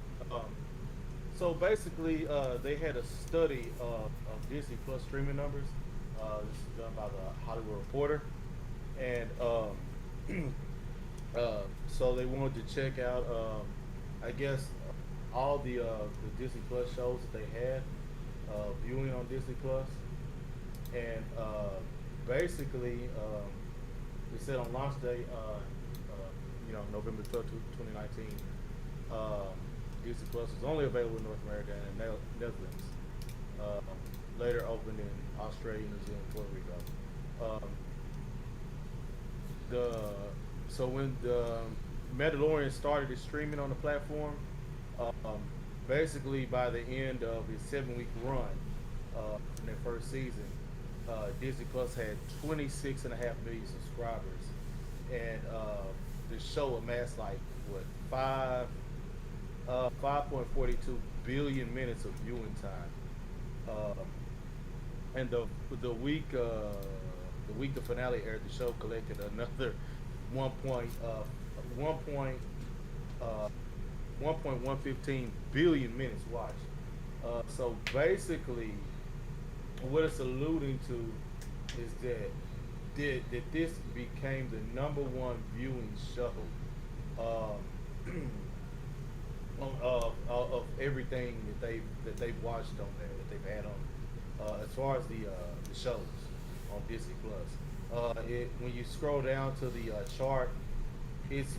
So basically, they had a study of Disney Plus streaming numbers. This is done by the Hollywood Reporter, and so they wanted to check out, I guess, all the Disney Plus shows that they had viewing on Disney Plus, and basically they said on launch day, November 12th, 2019, Disney Plus is only available in North America and Netherlands. Later opened in Australia, New Zealand, Puerto Rico. So when the Mandalorian started its streaming on the platform, basically by the end of its 7-week run in their first season, Disney Plus had 26.5 million subscribers, and the show amassed like 5.42 billion minutes of viewing time. And the week the finale aired, the show collected another 1.1 1.115 billion minutes watched. So basically, what it's alluding to is that this became the #1 viewing show of everything that they've watched on there, that they've had on. As far as the shows on Disney Plus, when you scroll down to the chart, it's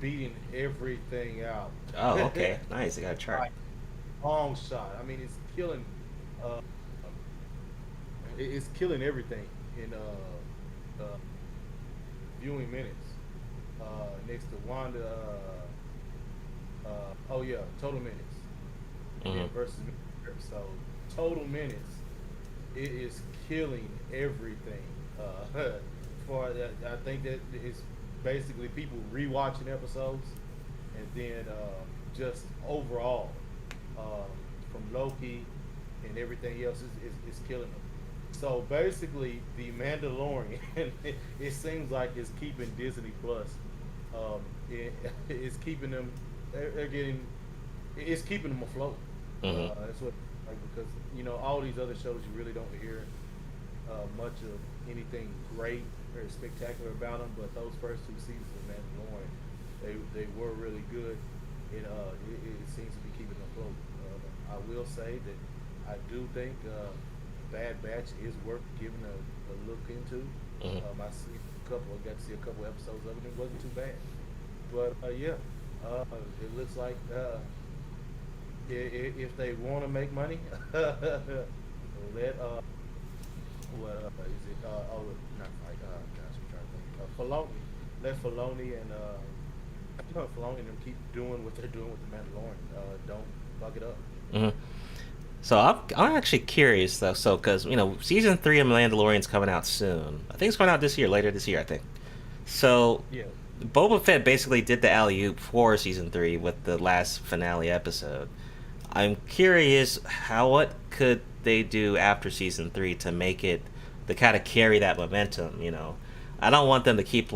beating everything out. Oh, okay, nice. I got a chart. Like, long shot. I mean, it's killing. It's killing everything in viewing minutes. Next to Wanda. Total minutes. Versus minutes. So total minutes, it is killing everything. For that, I think that it's basically people rewatching episodes, and then just overall, from Loki and everything else is killing them. So basically, the Mandalorian, it seems like it's keeping Disney Plus. It's keeping them. They're getting. It's keeping them afloat. That's what, because all these other shows you really don't hear much of anything great or spectacular about them. But those first 2 seasons of Mandalorian, they were really good. It seems to be keeping them afloat. I will say that I do think Bad Batch is worth giving a look into. I got to see a couple episodes of it. It wasn't too bad. But it looks like if they want to make money, let Filoni. Let Filoni and Filoni and them keep doing what they're doing with the Mandalorian. Don't fuck it up. So I'm actually curious though. So because season 3 of Mandalorian's coming out soon. I think it's coming out later this year. I think. So yeah. Boba Fett basically did the alley-oop for season 3 with the last finale episode. I'm curious what could they do after season 3 to make it to kind of carry that momentum. I don't want them to keep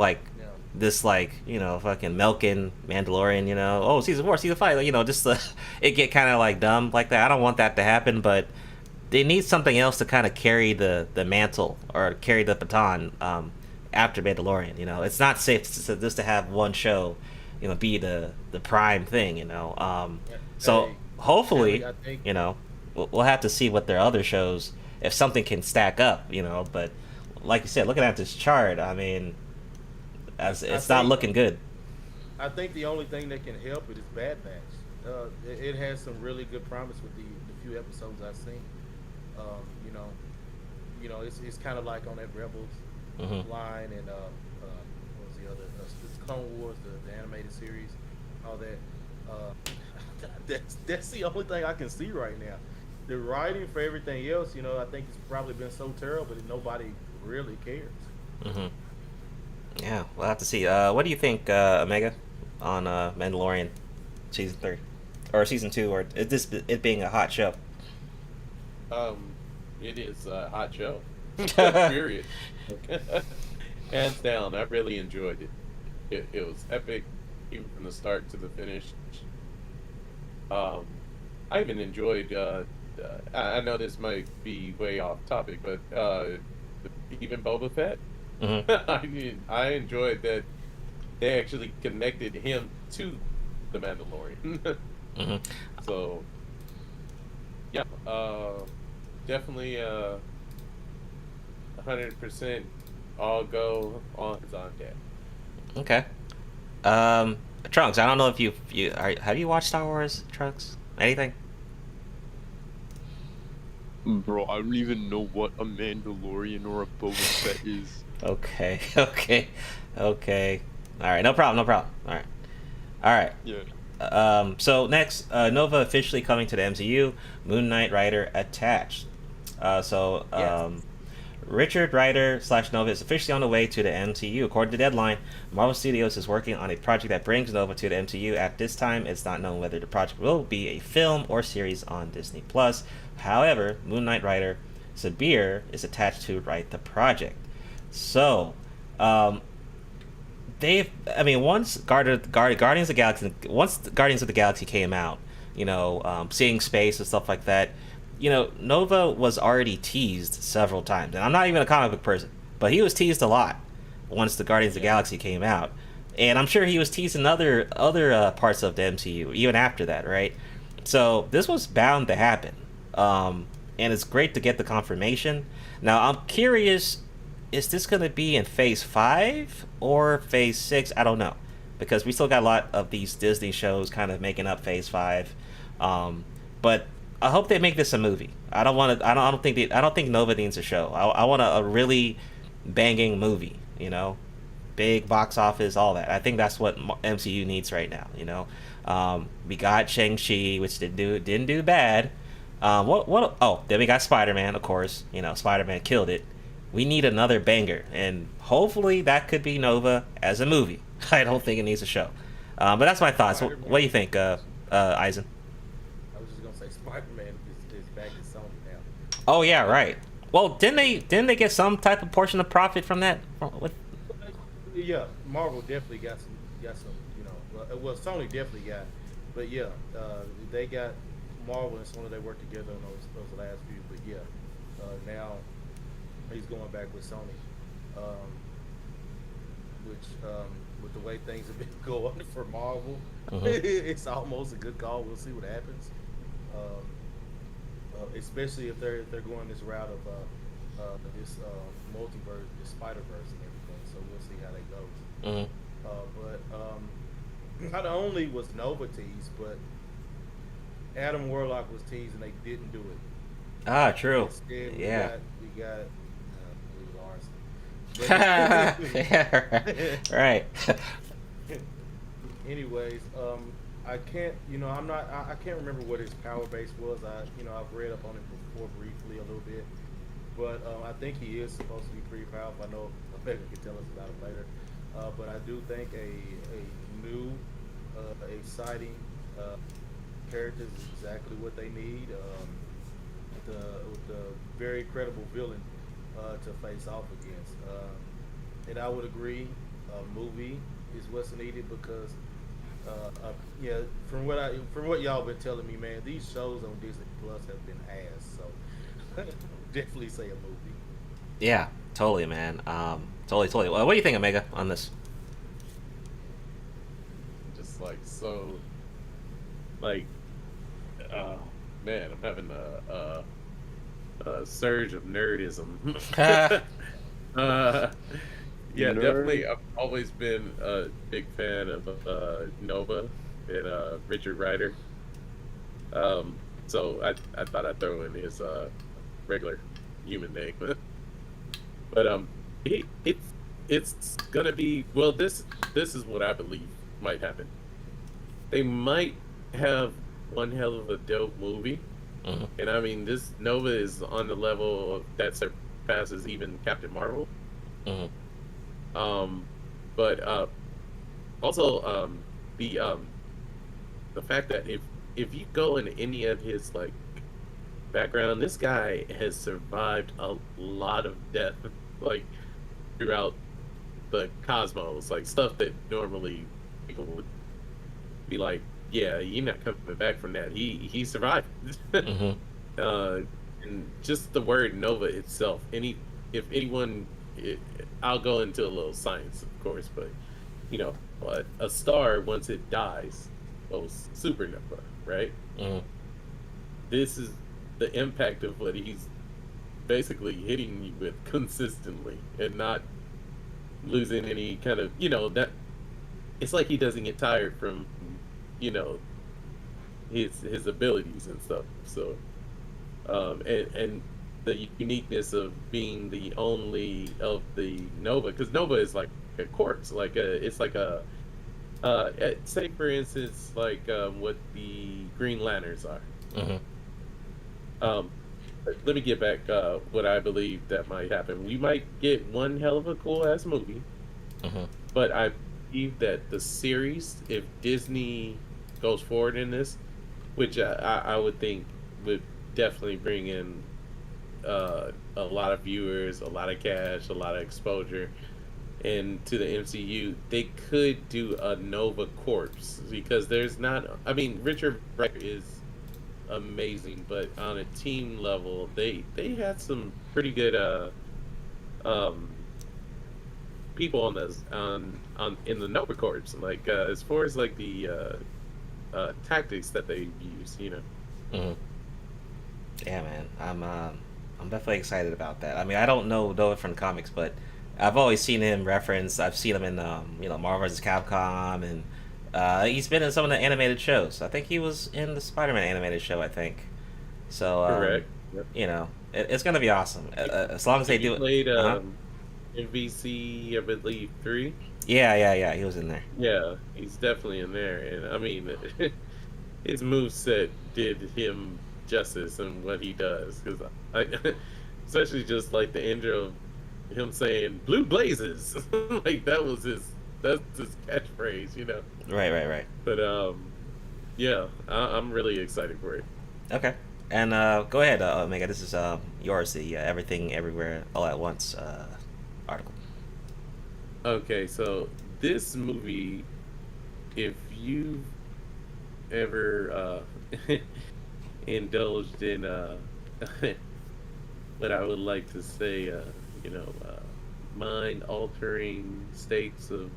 this fucking milking Mandalorian. Season 4, season 5, just it get kind of dumb like that. I don't want that to happen, but they need something else to kind of carry the mantle or carry the baton after Mandalorian. It's not safe just to have one show be the prime thing. So hopefully I think, we'll have to see what their other shows, if something can stack up. But like you said, looking at this chart, I mean, it's not looking good. I think the only thing that can help it is Bad Batch. It has some really good promise with the few episodes I've seen. It's kind of like on that Rebels line, and what was the other? It's Clone Wars, the animated series, all that. That's the only thing I can see right now. The writing for everything else, I think it's probably been so terrible that nobody really cares. Yeah, we'll have to see. What do you think, Omega, on Mandalorian season 3 or season 2, or is this it being a hot show? It is a hot show. Period. Hands down, I really enjoyed it. It was epic, even from the start to the finish. I even enjoyed. I know this might be way off topic, but even Boba Fett. I enjoyed that they actually connected him to the Mandalorian. So, yeah, definitely 100% all go on deck. Okay. Trunks, I don't know if you have you watched Star Wars, Trunks? Anything? Bro, I don't even know what a Mandalorian or a Boba Fett is. Okay. All right, no problem. All right. Yeah. So next, Nova officially coming to the MCU. Moon Knight Rider attached. Richard Rider / Nova is officially on the way to the MCU. According to Deadline, Marvel Studios is working on a project that brings Nova to the MCU. At this time, it's not known whether the project will be a film or series on Disney+. However, Moon Knight Rider Sabir is attached to write the project. So, I mean, once Guardians of the Galaxy, once Guardians of the Galaxy came out, seeing space and stuff like that, Nova was already teased several times. And I'm not even a comic book person, but he was teased a lot once the Guardians of the Galaxy came out. And I'm sure he was teased in other parts of the MCU, even after that, right? So this was bound to happen. And it's great to get the confirmation. Now, I'm curious, is this going to be in Phase 5 or Phase 6? I don't know. Because we still got a lot of these Disney shows kind of making up Phase 5. But I hope they make this a movie. I don't think Nova needs a show. I want a really banging movie, big box office, all that. I think that's what MCU needs right now. We got Shang-Chi, which didn't do bad. Then we got Spider-Man, of course. Spider-Man killed it. We need another banger, and hopefully that could be Nova as a movie. I don't think it needs a show. But that's my thoughts. What do you think, Eisen? I was just gonna say Spider-Man is back in Sony now. Oh yeah, right. Well, didn't they get some type of portion of profit from that? Yeah, Marvel definitely got some. Well, Sony definitely got, but yeah, they got Marvel and Sony. They worked together on those last few. But yeah, now he's going back with Sony, which with the way things have been going for Marvel, it's almost a good call. We'll see what happens, especially if they're going this route of this multiverse, this Spider-Verse and everything. So we'll see how that goes. But not only was Nova teased, but Adam Warlock was teased and they didn't do it. Ah, true. Instead, we got right. Anyways, I can't, I can't remember what his power base was. I've read up on it before briefly a little bit, but I think he is supposed to be pretty powerful. I know Becca can tell us about it later, but I do think a new, exciting character is exactly what they need. With the very credible villain to face off against, and I would agree, a movie is what's needed because, from what y'all been telling me, man, these shows on Disney Plus have been ass. So definitely say a movie. Yeah, totally, man. Totally. What do you think, Omega, on this? Just man, I'm having a surge of nerdism. Yeah, definitely. I've always been a big fan of Nova and Richard Rider. So I thought I'd throw in his regular human name, but it's gonna be, well. This is what I believe might happen. They might have one hell of a dope movie. And I mean, this Nova is on the level that surpasses even Captain Marvel. But also the fact that if you go into any of his background, this guy has survived a lot of death throughout the cosmos, stuff that normally people would be like, yeah, you're not coming back from that. He survived. And just the word Nova itself. I'll go into a little science, of course, but a star, once it dies, goes supernova, right? This is the impact of what he's basically hitting you with consistently, and not losing any kind of that. It's like he doesn't get tired from his abilities and stuff. So and the uniqueness of being the only of the Nova, because Nova is like a corpse, it's like a say for instance what the Green Lanterns are. Let me get back what I believe that might happen. We might get one hell of a cool ass movie, but I believe that the series, if Disney goes forward in this, which I would think would definitely bring in a lot of viewers, a lot of cash, a lot of exposure, into the MCU, they could do a Nova Corps, because there's not. I mean, Richard Riker is amazing, but on a team level, they had some pretty good people on this on in the Nova Corps, like as far as like the tactics that they use, you know. Mm-hmm. Yeah, man, I'm definitely excited about that. I mean, I don't know Nova from the comics, but I've always seen him referenced. I've seen him in Marvel vs. Capcom, and he's been in some of the animated shows. I think he was in the Spider-Man animated show, I think. So Correct. Yep. You know, it's gonna be awesome as long as they do it. Played MVC, I believe 3. Yeah, he was in there. Yeah, he's definitely in there, and I mean, his moveset did him justice in what he does, because especially just like the intro, him saying "Blue Blazes," like that's his catchphrase, you know. Right. But yeah, I'm really excited for it. Okay, and go ahead, Omega. This is yours, the Everything Everywhere All at Once article. Okay, so this movie, if you've ever indulged in what I would like to say, mind-altering states of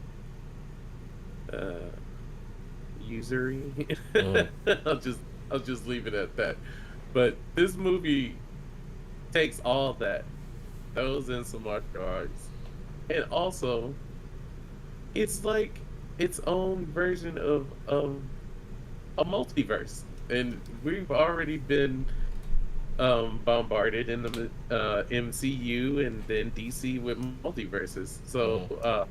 usury. I'll just leave it at that. But this movie takes all that, throws in some martial arts, and also it's like its own version of a multiverse. And we've already been bombarded in the MCU and then DC with multiverses. So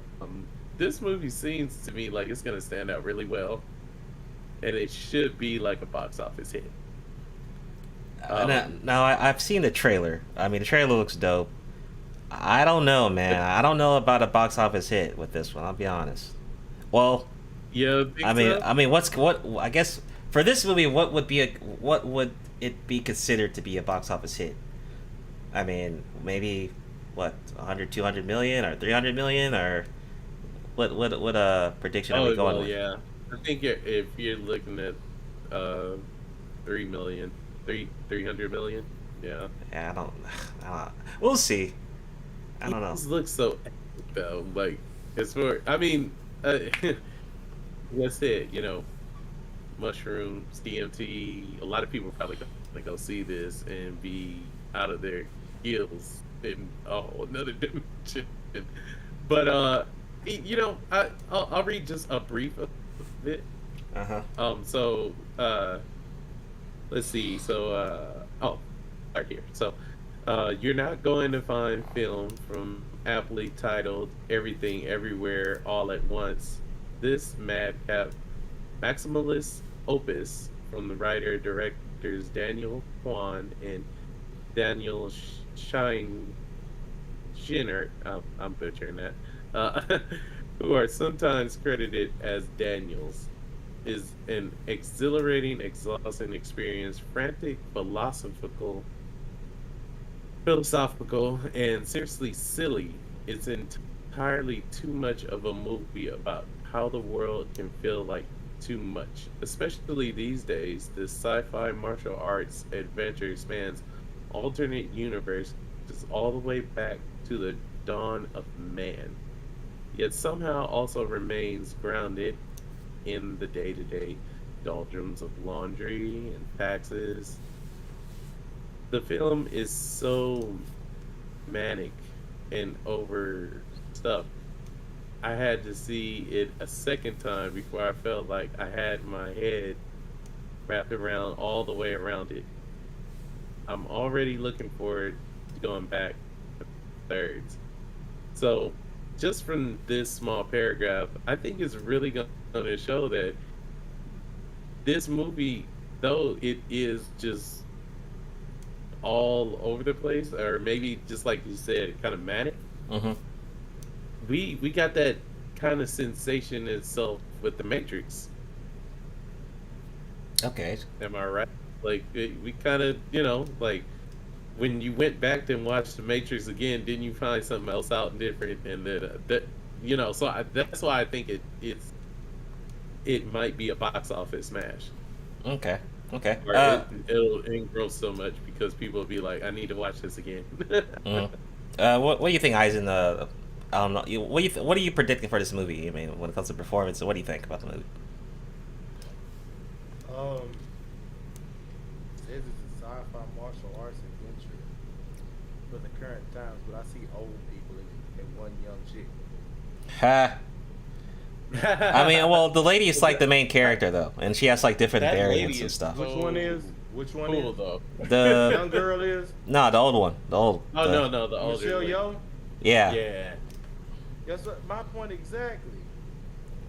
this movie seems to me like it's going to stand out really well, and it should be like a box office hit. Now I've seen the trailer. I mean, the trailer looks dope. I don't know, man. I don't know about a box office hit with this one. I'll be honest. Well, yeah. I mean, what? I guess for this movie, what would it be considered to be a box office hit? I mean, maybe what, 100, 200 million, or 300 million, or what prediction are we going with? Yeah, I think if you're looking at 300 million, yeah. Yeah, I don't. We'll see. I don't know. This looks so epic, though. Like, it's more. I mean, that's it. You know, mushrooms, DMT. A lot of people probably gonna go see this and be out of their heels in another dimension. But you know, I'll read just a brief of it. So let's see. So right here. So you're not going to find film from aptly titled Everything Everywhere All at Once. This madcap maximalist opus from the writer-directors Daniel Kwan and Daniel Scheinert, I'm butchering that, who are sometimes credited as Daniels, is an exhilarating, exhausting experience, frantic, philosophical, and seriously silly. It's entirely too much of a movie about how the world can feel like too much, especially these days. This sci-fi martial arts adventure spans alternate universes all the way back to the dawn of man, yet somehow also remains grounded in the day-to-day doldrums of laundry and taxes. The film is so manic and overstuffed. I had to see it a second time before I felt like I had my head wrapped around all the way around it. I'm already looking forward to going back to thirds. So, just from this small paragraph, I think it's really going to show that this movie, though it is just all over the place, or maybe just like you said, kind of manic. We got that kind of sensation itself with the Matrix. Okay. Am I right? Like we kind of, like when you went back and watched the Matrix again, didn't you find something else out and different? And that you know, so that's why I think it might be a box office smash. Okay. Okay. Or it'll engross so much because people will be like, I need to watch this again. What do you think, Eisen? I don't know. What are you predicting for this movie? I mean, when it comes to performance, what do you think about the movie? Says it's a sci-fi martial arts adventure for the current times, but I see old people and one young chick. Ha. I mean, well, the lady is like the main character though, and she has like different That variants lady and is stuff. Which one is? Which one Cool is? though. The Young girl is? no, the old one. The old. Oh the, no, the older Michelle lady. Yeoh? Yeah. Yeah. That's my point exactly.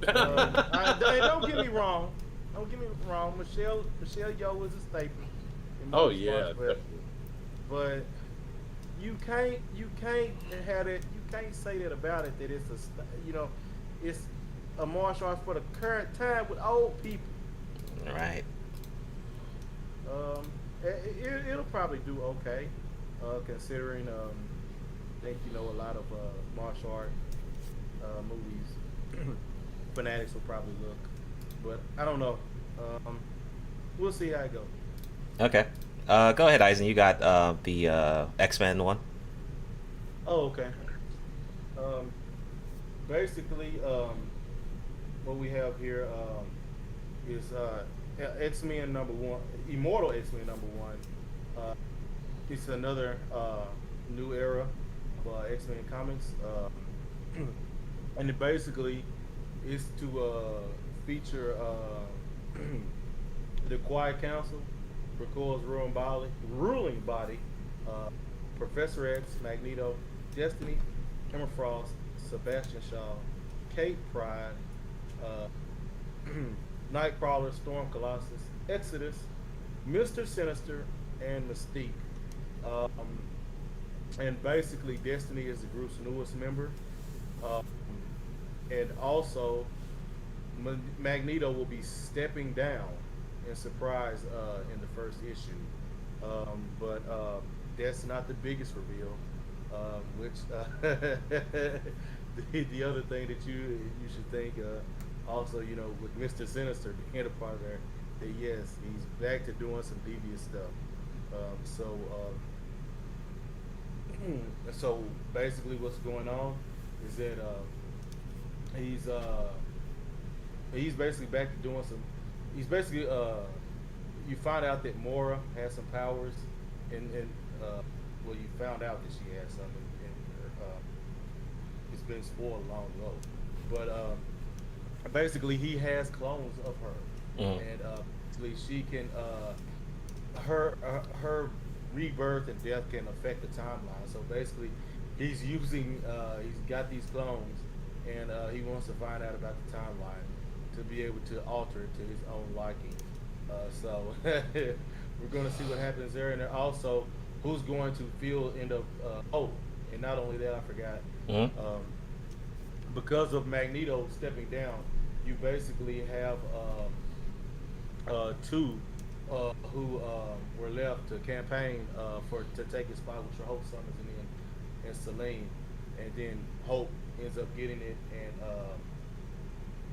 Don't get me wrong. Don't get me wrong. Michelle Yeoh is a staple. in Oh martial yeah. arts, but you can't have it. You can't say that about it. That it's it's a martial arts for the current time with old people. Right. It'll probably do okay, considering I think a lot of martial art movies fanatics will probably look, but I don't know. We'll see how it goes. Okay. Go ahead, Eisen. You got the X-Men one. Oh, okay. Basically, what we have here is X-Men #1, Immortal X-Men #1. It's another new era of X-Men comics, and it basically is to feature the Quiet Council, Krakoa's ruling body, Professor X, Magneto, Destiny, Emma Frost, Sebastian Shaw, Kate Pryde, Nightcrawler, Storm Colossus, Exodus, Mr. Sinister, and Mystique. And basically, Destiny is the group's newest member. And also, Magneto will be stepping down in surprise in the first issue. But that's not the biggest reveal. Which the other thing that you should think also, with Mr. Sinister being a part there, that yes, he's back to doing some devious stuff. So basically, what's going on is that he's basically back to doing some. He's basically you find out that Mora has some powers, and well, you found out that she has some, and it's been spoiled long ago. But basically, he has clones of her, and basically she can her rebirth and death can affect the timeline. So basically, he's got these clones, and he wants to find out about the timeline to be able to alter it to his own liking. So we're going to see what happens there, and then also who's going to end up. And not only that, I forgot. Because of Magneto stepping down, you basically have two who were left to campaign to take his spot, which are Hope Summers and Selene, and then Hope ends up getting it, and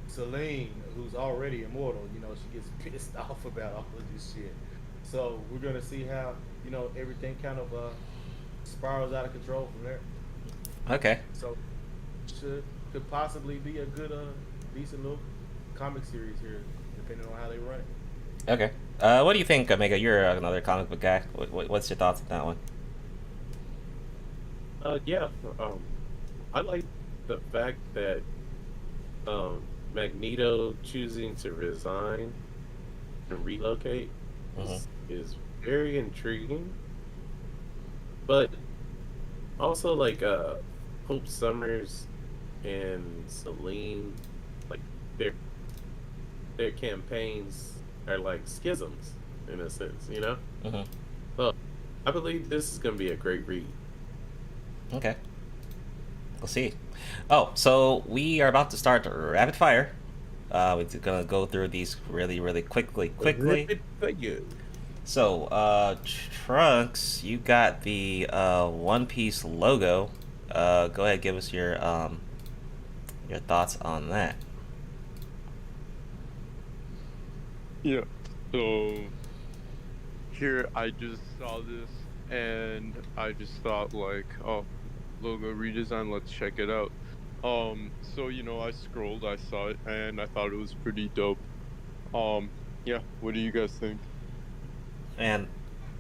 Selene, who's already immortal, she gets pissed off about all of this shit. So we're gonna see how everything kind of spirals out of control from there. Okay. So could possibly be a good decent little comic series here, depending on how they run it. Okay. What do you think, Omega? You're another comic book guy. What's your thoughts on that one? Yeah. I like the fact that Magneto choosing to resign and relocate is very intriguing. But also, like, Hope Summers and Selene, like, their campaigns are like schisms in a sense, So I believe this is gonna be a great read. Okay, we'll see. Oh, so we are about to start rapid fire. We're gonna go through these really quickly. Rapid fire. So Trunks, you got the One Piece logo. Go ahead, give us your your thoughts on that. Yeah. So here I just saw this and I just thought like, oh, logo redesign, let's check it out. So I scrolled, I saw it, and I thought it was pretty dope. Yeah, what do you guys think? Man,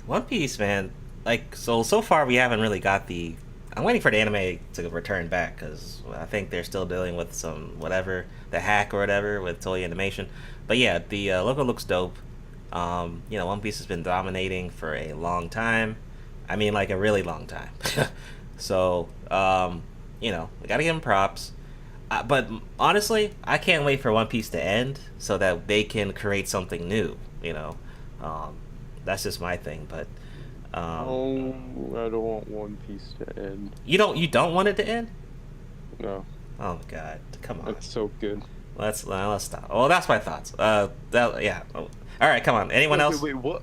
One Piece, man, like, so far we haven't really got the... I'm waiting for the anime to return back, because I think they're still dealing with some, whatever, the hack or whatever with Toei Animation. But yeah, the logo looks dope. One Piece has been dominating for a long time. I mean, like, a really long time. So, we gotta give them props. But honestly, I can't wait for One Piece to end so that they can create something new, That's just my thing, but... I don't want One Piece to end. You don't want it to end? No. Oh my god, come on. It's so good. Let's stop. Well, that's my thoughts. Yeah. All right, come on. Anyone else? Wait, what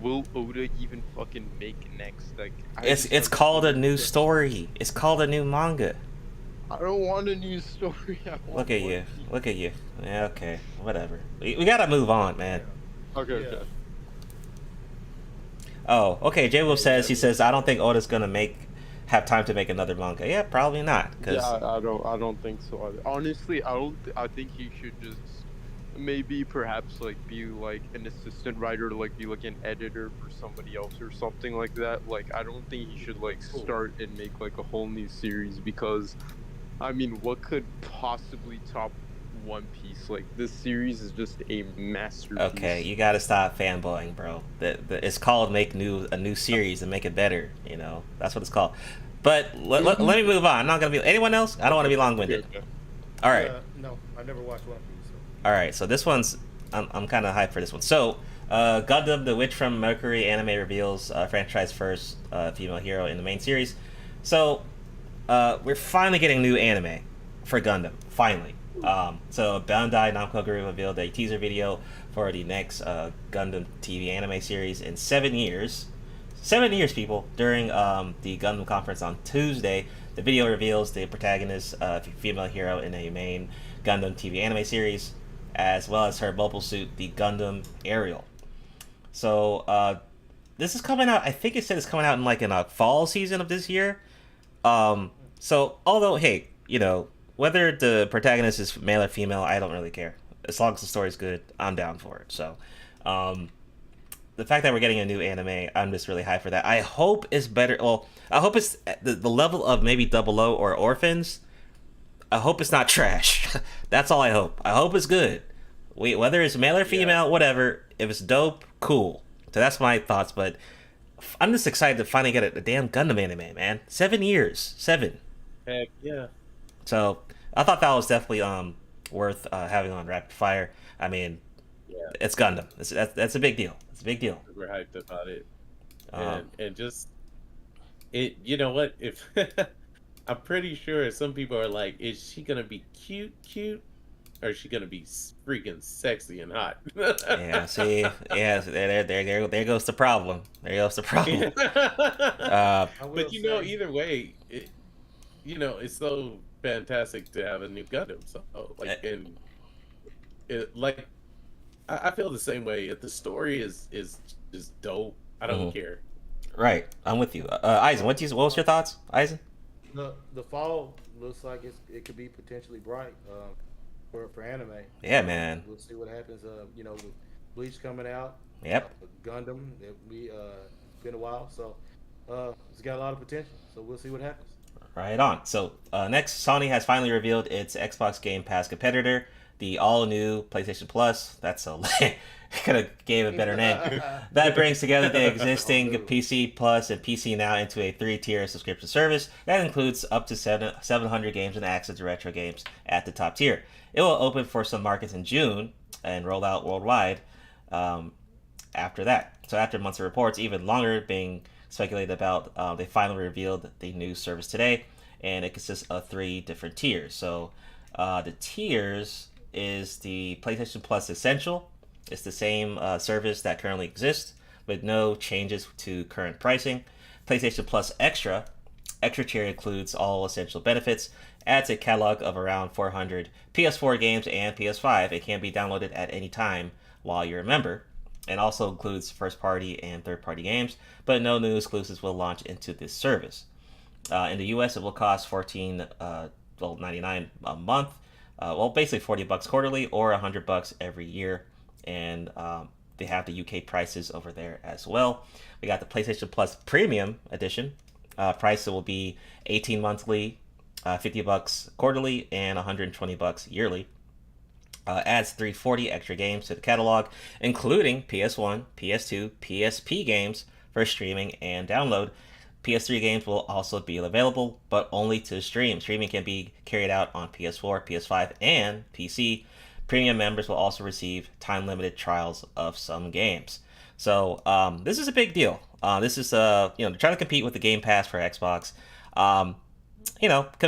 will Oda even fucking make next? Like, It's called a new story. It's called a new manga. I don't want a new story. Look at you. Look at you. Yeah, okay. Whatever. We gotta move on, man. Okay. Oh, okay. J-Wolf says, I don't think Oda's gonna have time to make another manga. Yeah, probably not. Yeah, I don't think so. Honestly, I think he should just maybe perhaps like be like an assistant writer, like be like an editor for somebody else or something like that. Like, I don't think he should like start and make like a whole new series, because I mean, what could possibly top One Piece? Like, this series is just a masterpiece. Okay, you gotta stop fanboying, bro. It's called a new series and make it better. That's what it's called. But let me move on. I'm not gonna be anyone else. I don't want to be long-winded. Okay. All right. No, I never watched One Piece. So. All right. So this one's I'm kind of hyped for this one. So Gundam: The Witch from Mercury anime reveals franchise first female hero in the main series. So we're finally getting new anime for Gundam. Finally. So Bandai Namco Group revealed a teaser video for the next Gundam TV anime series in 7 years. 7 years, people. During the Gundam conference on Tuesday, the video reveals the protagonist, female hero in a main Gundam TV anime series, as well as her mobile suit, the Gundam Ariel. So this is coming out. I think it said it's coming out in a fall season of this year. So although, hey, whether the protagonist is male or female, I don't really care. As long as the story's good, I'm down for it. So, the fact that we're getting a new anime, I'm just really hyped for that. I hope it's better. Well, I hope it's the level of maybe Double O or Orphans. I hope it's not trash. That's all I hope. I hope it's good. Whether it's male or female, whatever. If it's dope, cool. So that's my thoughts. But I'm just excited to finally get a damn Gundam anime, man. 7 years. 7. Heck yeah. So I thought that was definitely worth having on Rapid Fire. I mean, it's Gundam. That's a big deal. It's a big deal. We're hyped about it, and just it. You know what? If I'm pretty sure some people are like, is she gonna be cute, or is she gonna be freaking sexy and hot? Yeah. See. Yeah. There goes the problem. There goes the problem. But either way, it's so fantastic to have a new Gundam. So I feel the same way. If the story is just dope, I don't care. Right, I'm with you. Eisen, what was your thoughts, Eisen? The fall looks like it could be potentially bright for anime. Yeah, man. We'll see what happens. With Bleach coming out. Yep. Gundam. It's been a while, so it's got a lot of potential. So we'll see what happens. Right on. So next, Sony has finally revealed its Xbox Game Pass competitor, the all-new PlayStation Plus. That's so could have gave a better name. That brings together the existing PC Plus and PC Now into a 3-tier subscription service that includes up to 700 games and access to retro games at the top tier. It will open for some markets in June and roll out worldwide after that. So after months of reports, even longer being speculated about, they finally revealed the new service today, and it consists of 3 different tiers. So the tiers is the PlayStation Plus Essential. It's the same service that currently exists with no changes to current pricing. PlayStation Plus Extra Extra tier includes all essential benefits, adds a catalog of around 400 PS4 games and PS5. It can be downloaded at any time while you're a member, and also includes first-party and third-party games, but no new exclusives will launch into this service. In the US, it will cost $14.99 a month, well, basically $40 quarterly or $100 every year, and they have the UK prices over there as well. We got the PlayStation Plus Premium Edition. Price will be $18 monthly, $50 quarterly, and $120 yearly. Adds 340 extra games to the catalog, including PS1, PS2, PSP games for streaming and download. PS3 games will also be available, but only to stream. Streaming can be carried out on PS4, PS5, and PC. Premium members will also receive time-limited trials of some games. So this is a big deal. This is trying to compete with the Game Pass for Xbox. The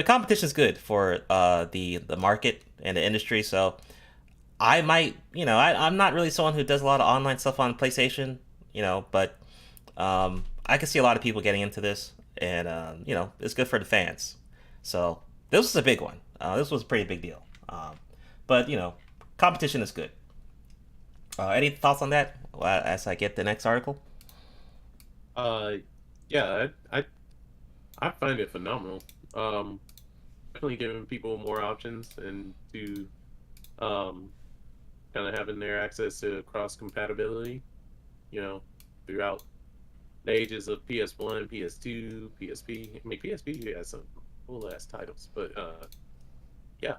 competition is good for the market and the industry. So I might, I'm not really someone who does a lot of online stuff on PlayStation, but I can see a lot of people getting into this, and it's good for the fans. So this was a big one. This was a pretty big deal. But competition is good. Any thoughts on that as I get the next article? Yeah, I find it phenomenal. Definitely giving people more options and to kind of having their access to cross compatibility, throughout the ages of PS1, PS2, PSP. I mean, PSP has some cool ass titles, but yeah,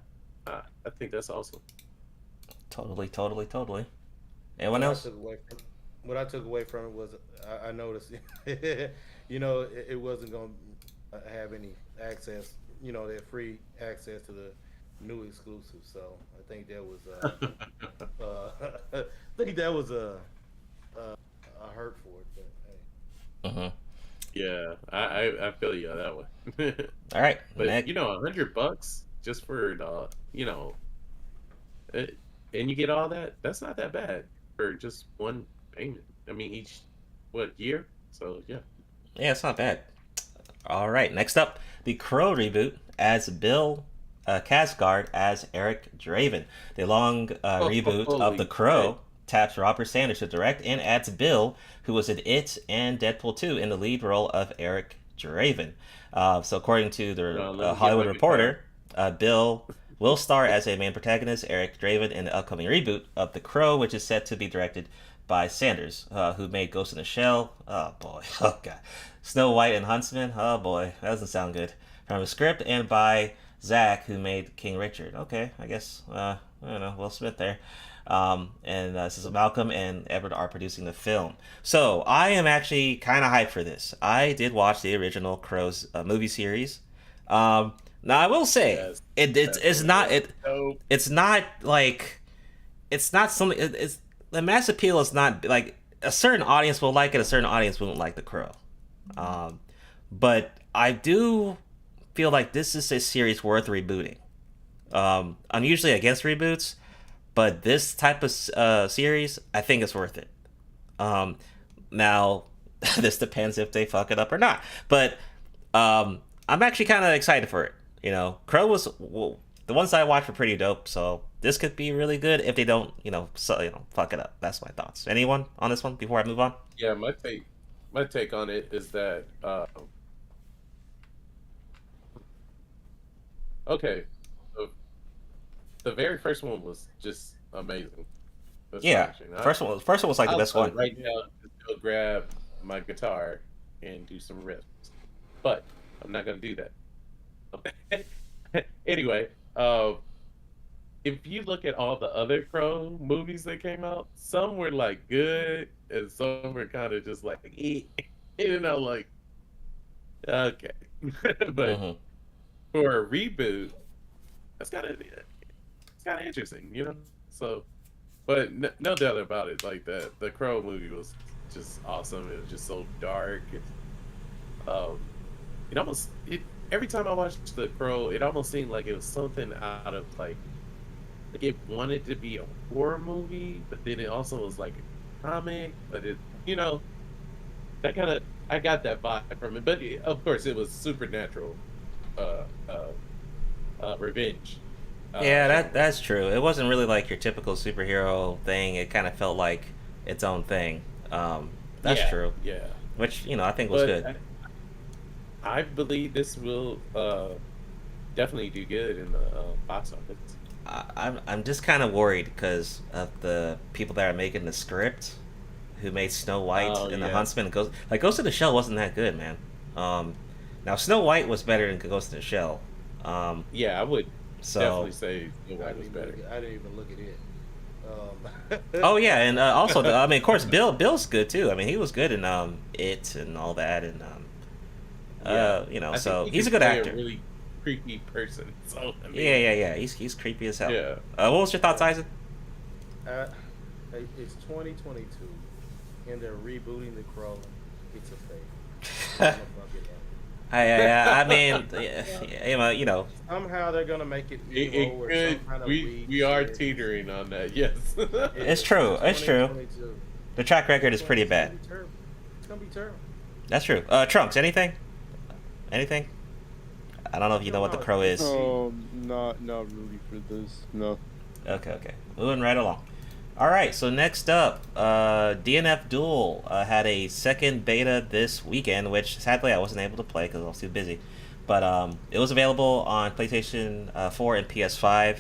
I think that's awesome. Totally. Anyone else? What I took away from it was I noticed, it wasn't going to have any access, that free access to the new exclusives. So I think that was, a hurt for it. But hey. Yeah, I feel you on that one. All right, but next. $100 just for and you get all that. That's not that bad for just one payment. I mean, each year? So yeah. Yeah, it's not bad. All right, next up, the Crow reboot adds Bill Skarsgård as Eric Draven. The long reboot of The Crow taps Robert Sanders to direct and adds Bill, who was in It and Deadpool 2, in the lead role of Eric Draven. So according to the Hollywood Reporter, Bill will star as a main protagonist, Eric Draven, in the upcoming reboot of The Crow, which is set to be directed by Sanders, who made Ghost in the Shell. Oh boy, oh god. Snow White and Huntsman. Oh boy, that doesn't sound good. From the script, and by Zach, who made King Richard. Okay, I guess I don't know, Will Smith there. And this is Malcolm and Edward are producing the film. So I am actually kind of hyped for this. I did watch the original Crows movie series. Now I will say it's not something. It's the mass appeal is not like a certain audience will like it, a certain audience won't like The Crow. But I do feel like this is a series worth rebooting. I'm usually against reboots, but this type of series, I think it's worth it. Now, this depends if they fuck it up or not. But I'm actually kind of excited for it. Crow was the ones I watched were pretty dope. So this could be really good if they don't, fuck it up. That's my thoughts. Anyone on this one before I move on? Yeah, my take on it is that okay, the very first one was just amazing. First one was like the best one. Right now, just go grab my guitar and do some riffs, but I'm not gonna do that. Anyway, if you look at all the other Crow movies that came out, some were like good and some were kind of just like, like okay, but for a reboot, it's kind of interesting, So, but no doubt about it, like the Crow movie was just awesome. It was just so dark. Every time I watched The Crow, it almost seemed like it was something out of like it wanted to be a horror movie, but then it also was like a comic. But it, that kind of, I got that vibe from it, but of course it was supernatural revenge. Yeah, that's true. It wasn't really like your typical superhero thing. It kind of felt like its own thing. That's true. Yeah. Which, you know, I think was good. I believe this will definitely do good in the box office. I'm just kind of worried because of the people that are making the script, who made Snow White and the Huntsman. Ghost in the Shell wasn't that good, man. Now Snow White was better than Ghost in the Shell. Yeah, I would definitely say Snow White was better. I didn't even look at it. Oh yeah, and also, I mean, of course, Bill's good too. I mean, he was good in It and all that, and you know, so he's a good actor. A really creepy person. So I mean, yeah. He's creepy as hell. Yeah. What was your thoughts, Isaac? It's 2022, and they're rebooting the Crow. It's a fake. I mean, you know. Somehow they're gonna make it evil it or could. some kind of We are teetering on that. Yes. It's true. It's true. The track record is pretty bad. It's gonna be terrible. That's true. Trunks, anything? Anything? I don't know if you know what the Crow is. Not really for this. No. Okay. Moving right along. All right. So next up, DNF Duel had a second beta this weekend, which sadly I wasn't able to play because I was too busy. But it was available on PlayStation 4 and PS5.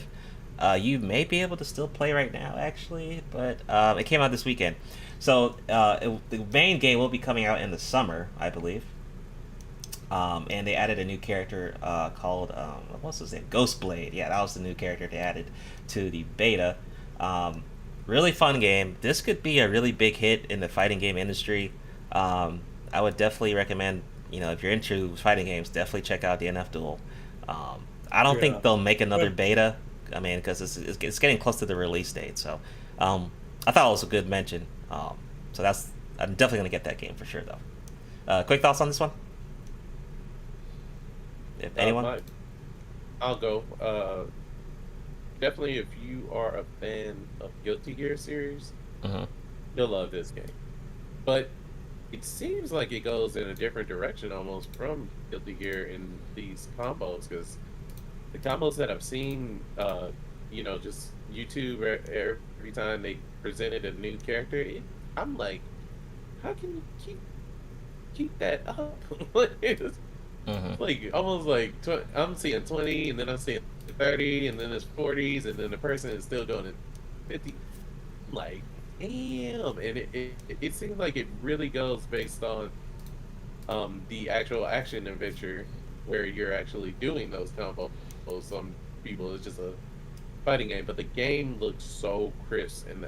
You may be able to still play right now, actually, but it came out this weekend. So the main game will be coming out in the summer, I believe. And they added a new character called, what's his name? Ghostblade. Yeah, that was the new character they added to the beta. Really fun game. This could be a really big hit in the fighting game industry. I would definitely recommend, if you're into fighting games, definitely check out DNF Duel. I don't think they'll make another beta. I mean, because it's getting close to the release date. So I thought it was a good mention. So I'm definitely going to get that game for sure, though. Quick thoughts on this one? If anyone? I'll go. Definitely, if you are a fan of Guilty Gear series, you'll love this game. But it seems like it goes in a different direction almost from Guilty Gear in these combos, because the combos that I've seen, just YouTube every time they presented a new character, I'm like, how can you keep that up? Like almost like I'm seeing 20, and then I'm seeing 30, and then there's 40s, and then the person is still going to 50. I'm like, damn! And it seems like it really goes based on the actual action adventure where you're actually doing those combos. Some people, it's just a fighting game, but the game looks so crisp, and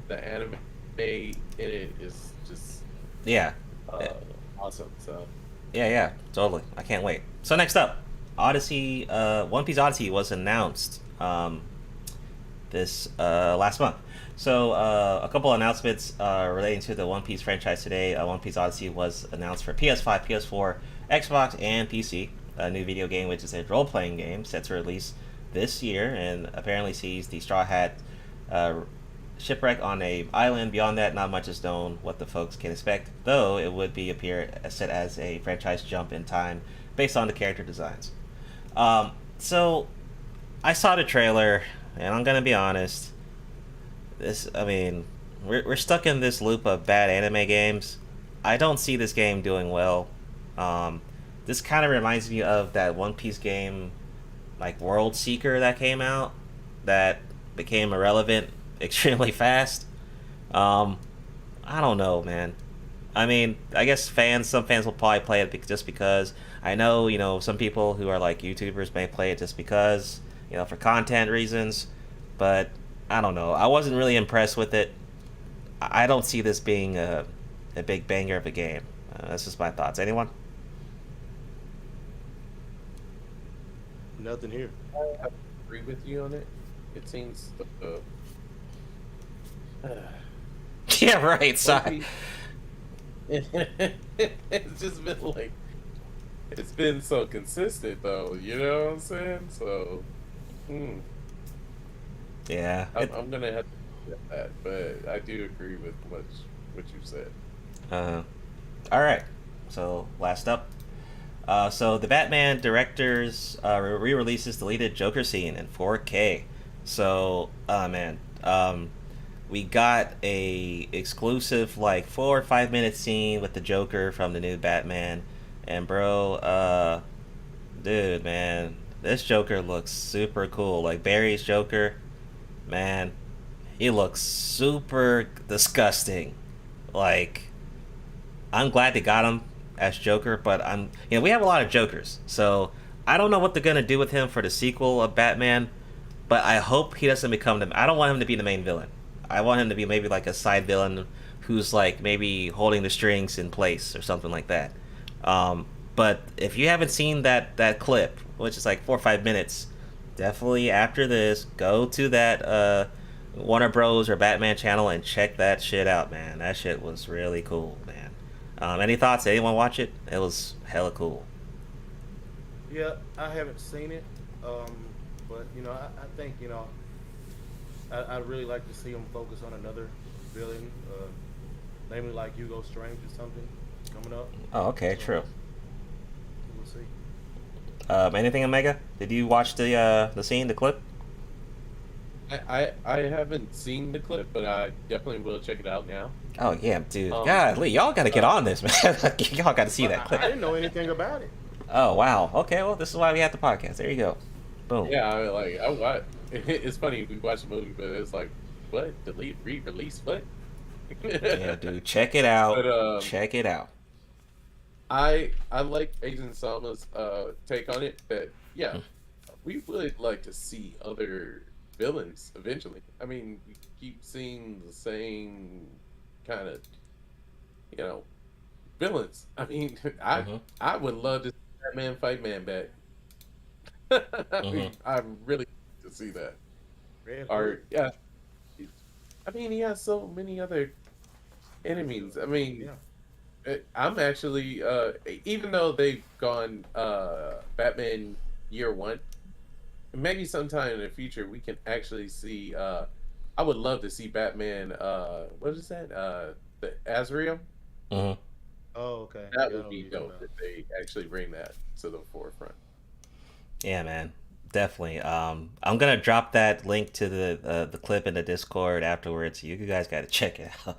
the anime in it is just awesome. So. Yeah, totally. I can't wait. So next up, Odyssey, One Piece Odyssey was announced this last month. So a couple announcements relating to the One Piece franchise today. One Piece Odyssey was announced for PS5, PS4, Xbox, and PC. A new video game, which is a role-playing game, set to release this year, and apparently sees the Straw Hat shipwreck on a island. Beyond that, not much is known what the folks can expect, though it would be appear set as a franchise jump in time based on the character designs. So I saw the trailer, and I'm gonna be honest, we're stuck in this loop of bad anime games. I don't see this game doing well. This kind of reminds me of that One Piece game, like World Seeker, that came out that became irrelevant extremely fast. I don't know, man. I mean, I guess some fans will probably play it just because. I know, some people who are like YouTubers may play it just because, for content reasons. But I don't know. I wasn't really impressed with it. I don't see this being a big banger of a game. That's just my thoughts. Anyone? Nothing here. I agree with you on it. It seems. Yeah, right. Sorry. It's just been like, it's been so consistent, though. You know what I'm saying? So, yeah, I'm gonna have to get that, but I do agree with what you said. All right. So last up. So the Batman directors re-releases deleted Joker scene in 4K. So, man, we got a exclusive like 4 or 5 minute scene with the Joker from the new Batman, and bro, dude, man, this Joker looks super cool. Like Barry's Joker, man, he looks super disgusting. Like, I'm glad they got him as Joker, but we have a lot of Jokers, so I don't know what they're gonna do with him for the sequel of Batman, but I hope he doesn't become I don't want him to be the main villain. I want him to be maybe like a side villain who's like maybe holding the strings in place or something like that. But if you haven't seen that clip, which is like 4 or 5 minutes, definitely after this, go to that Warner Bros. Or Batman channel and check that shit out, man. That shit was really cool, man. Any thoughts? Anyone watch it? It was hella cool. Yeah, I haven't seen it, but I think I'd really like to see him focus on another villain, namely like Hugo Strange or something coming up. Oh, okay, so, true. We'll see. Anything, Omega? Did you watch the scene, the clip? I haven't seen the clip, but I definitely will check it out now. Oh yeah, dude. Golly, y'all gotta get on this, man. Y'all gotta see that clip. I didn't know anything about it. Oh wow. Okay, well this is why we have the podcast. There you go. Boom. Yeah, it's funny, we watched the movie, but it's like, what? Delete, re-release, what? Yeah, dude. Check it out. But, check it out. I like Agent Salma's take on it. That we would like to see other villains eventually. I mean, we keep seeing the same kind of villains. I mean, I would love to see Batman fight Man Bat. I really like to see that. Or I mean, he has so many other enemies. I mean, I'm actually even though they've gone Batman Year One, maybe sometime in the future we can actually see. I would love to see Batman. What is that? The Azrael. Oh, okay. That would be dope if they actually bring that to the forefront. Yeah, man, definitely. I'm gonna drop that link to the clip in the Discord afterwards. You guys gotta check it out,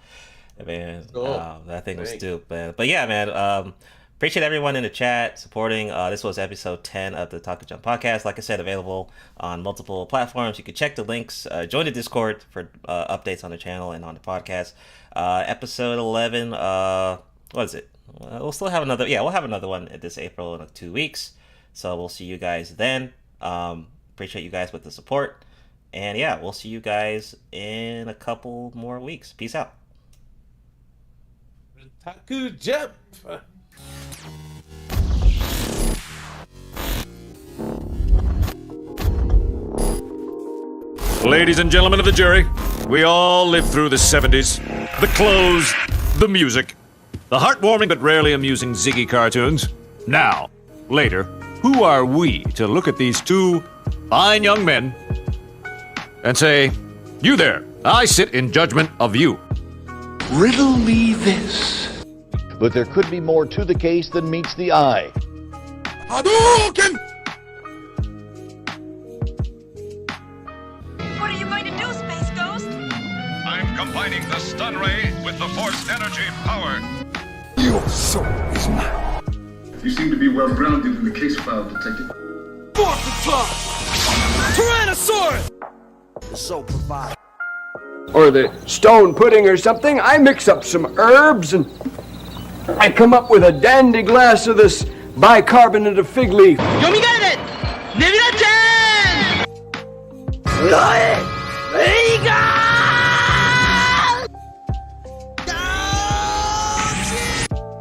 man. Cool. That thing was dope, man. But yeah, man. Appreciate everyone in the chat supporting. This was episode 10 of the Otaku Jump podcast. Like I said, available on multiple platforms. You can check the links. Join the Discord for updates on the channel and on the podcast. Episode 11. What is it? We'll still have another. Yeah, we'll have another one this April in 2 weeks. So we'll see you guys then. Appreciate you guys with the support. And yeah, we'll see you guys in a couple more weeks. Peace out. Otaku Jump. Ladies and gentlemen of the jury, we all lived through the 70s. The clothes, the music, the heartwarming but rarely amusing Ziggy cartoons. Now, later, who are we to look at these two fine young men and say, "You there, I sit in judgment of you"? Riddle me this. But there could be more to the case than meets the eye. Hadouken! What are you going to do, Space Ghost? I'm combining the stun ray with the force energy power. Your soul is mine. You seem to be well grounded in the case file, Detective. Tyrannosaurus! The SoulProvider. Or the stone pudding or something. I mix up some herbs and I come up with a dandy glass of this bicarbonate of fig leaf.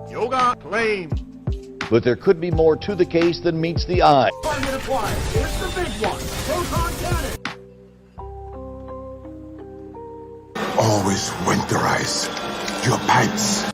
Yoga claim. But there could be more to the case than meets the eye. Target acquired. Here's the big one. Proton cannon. Always winterize your pipes.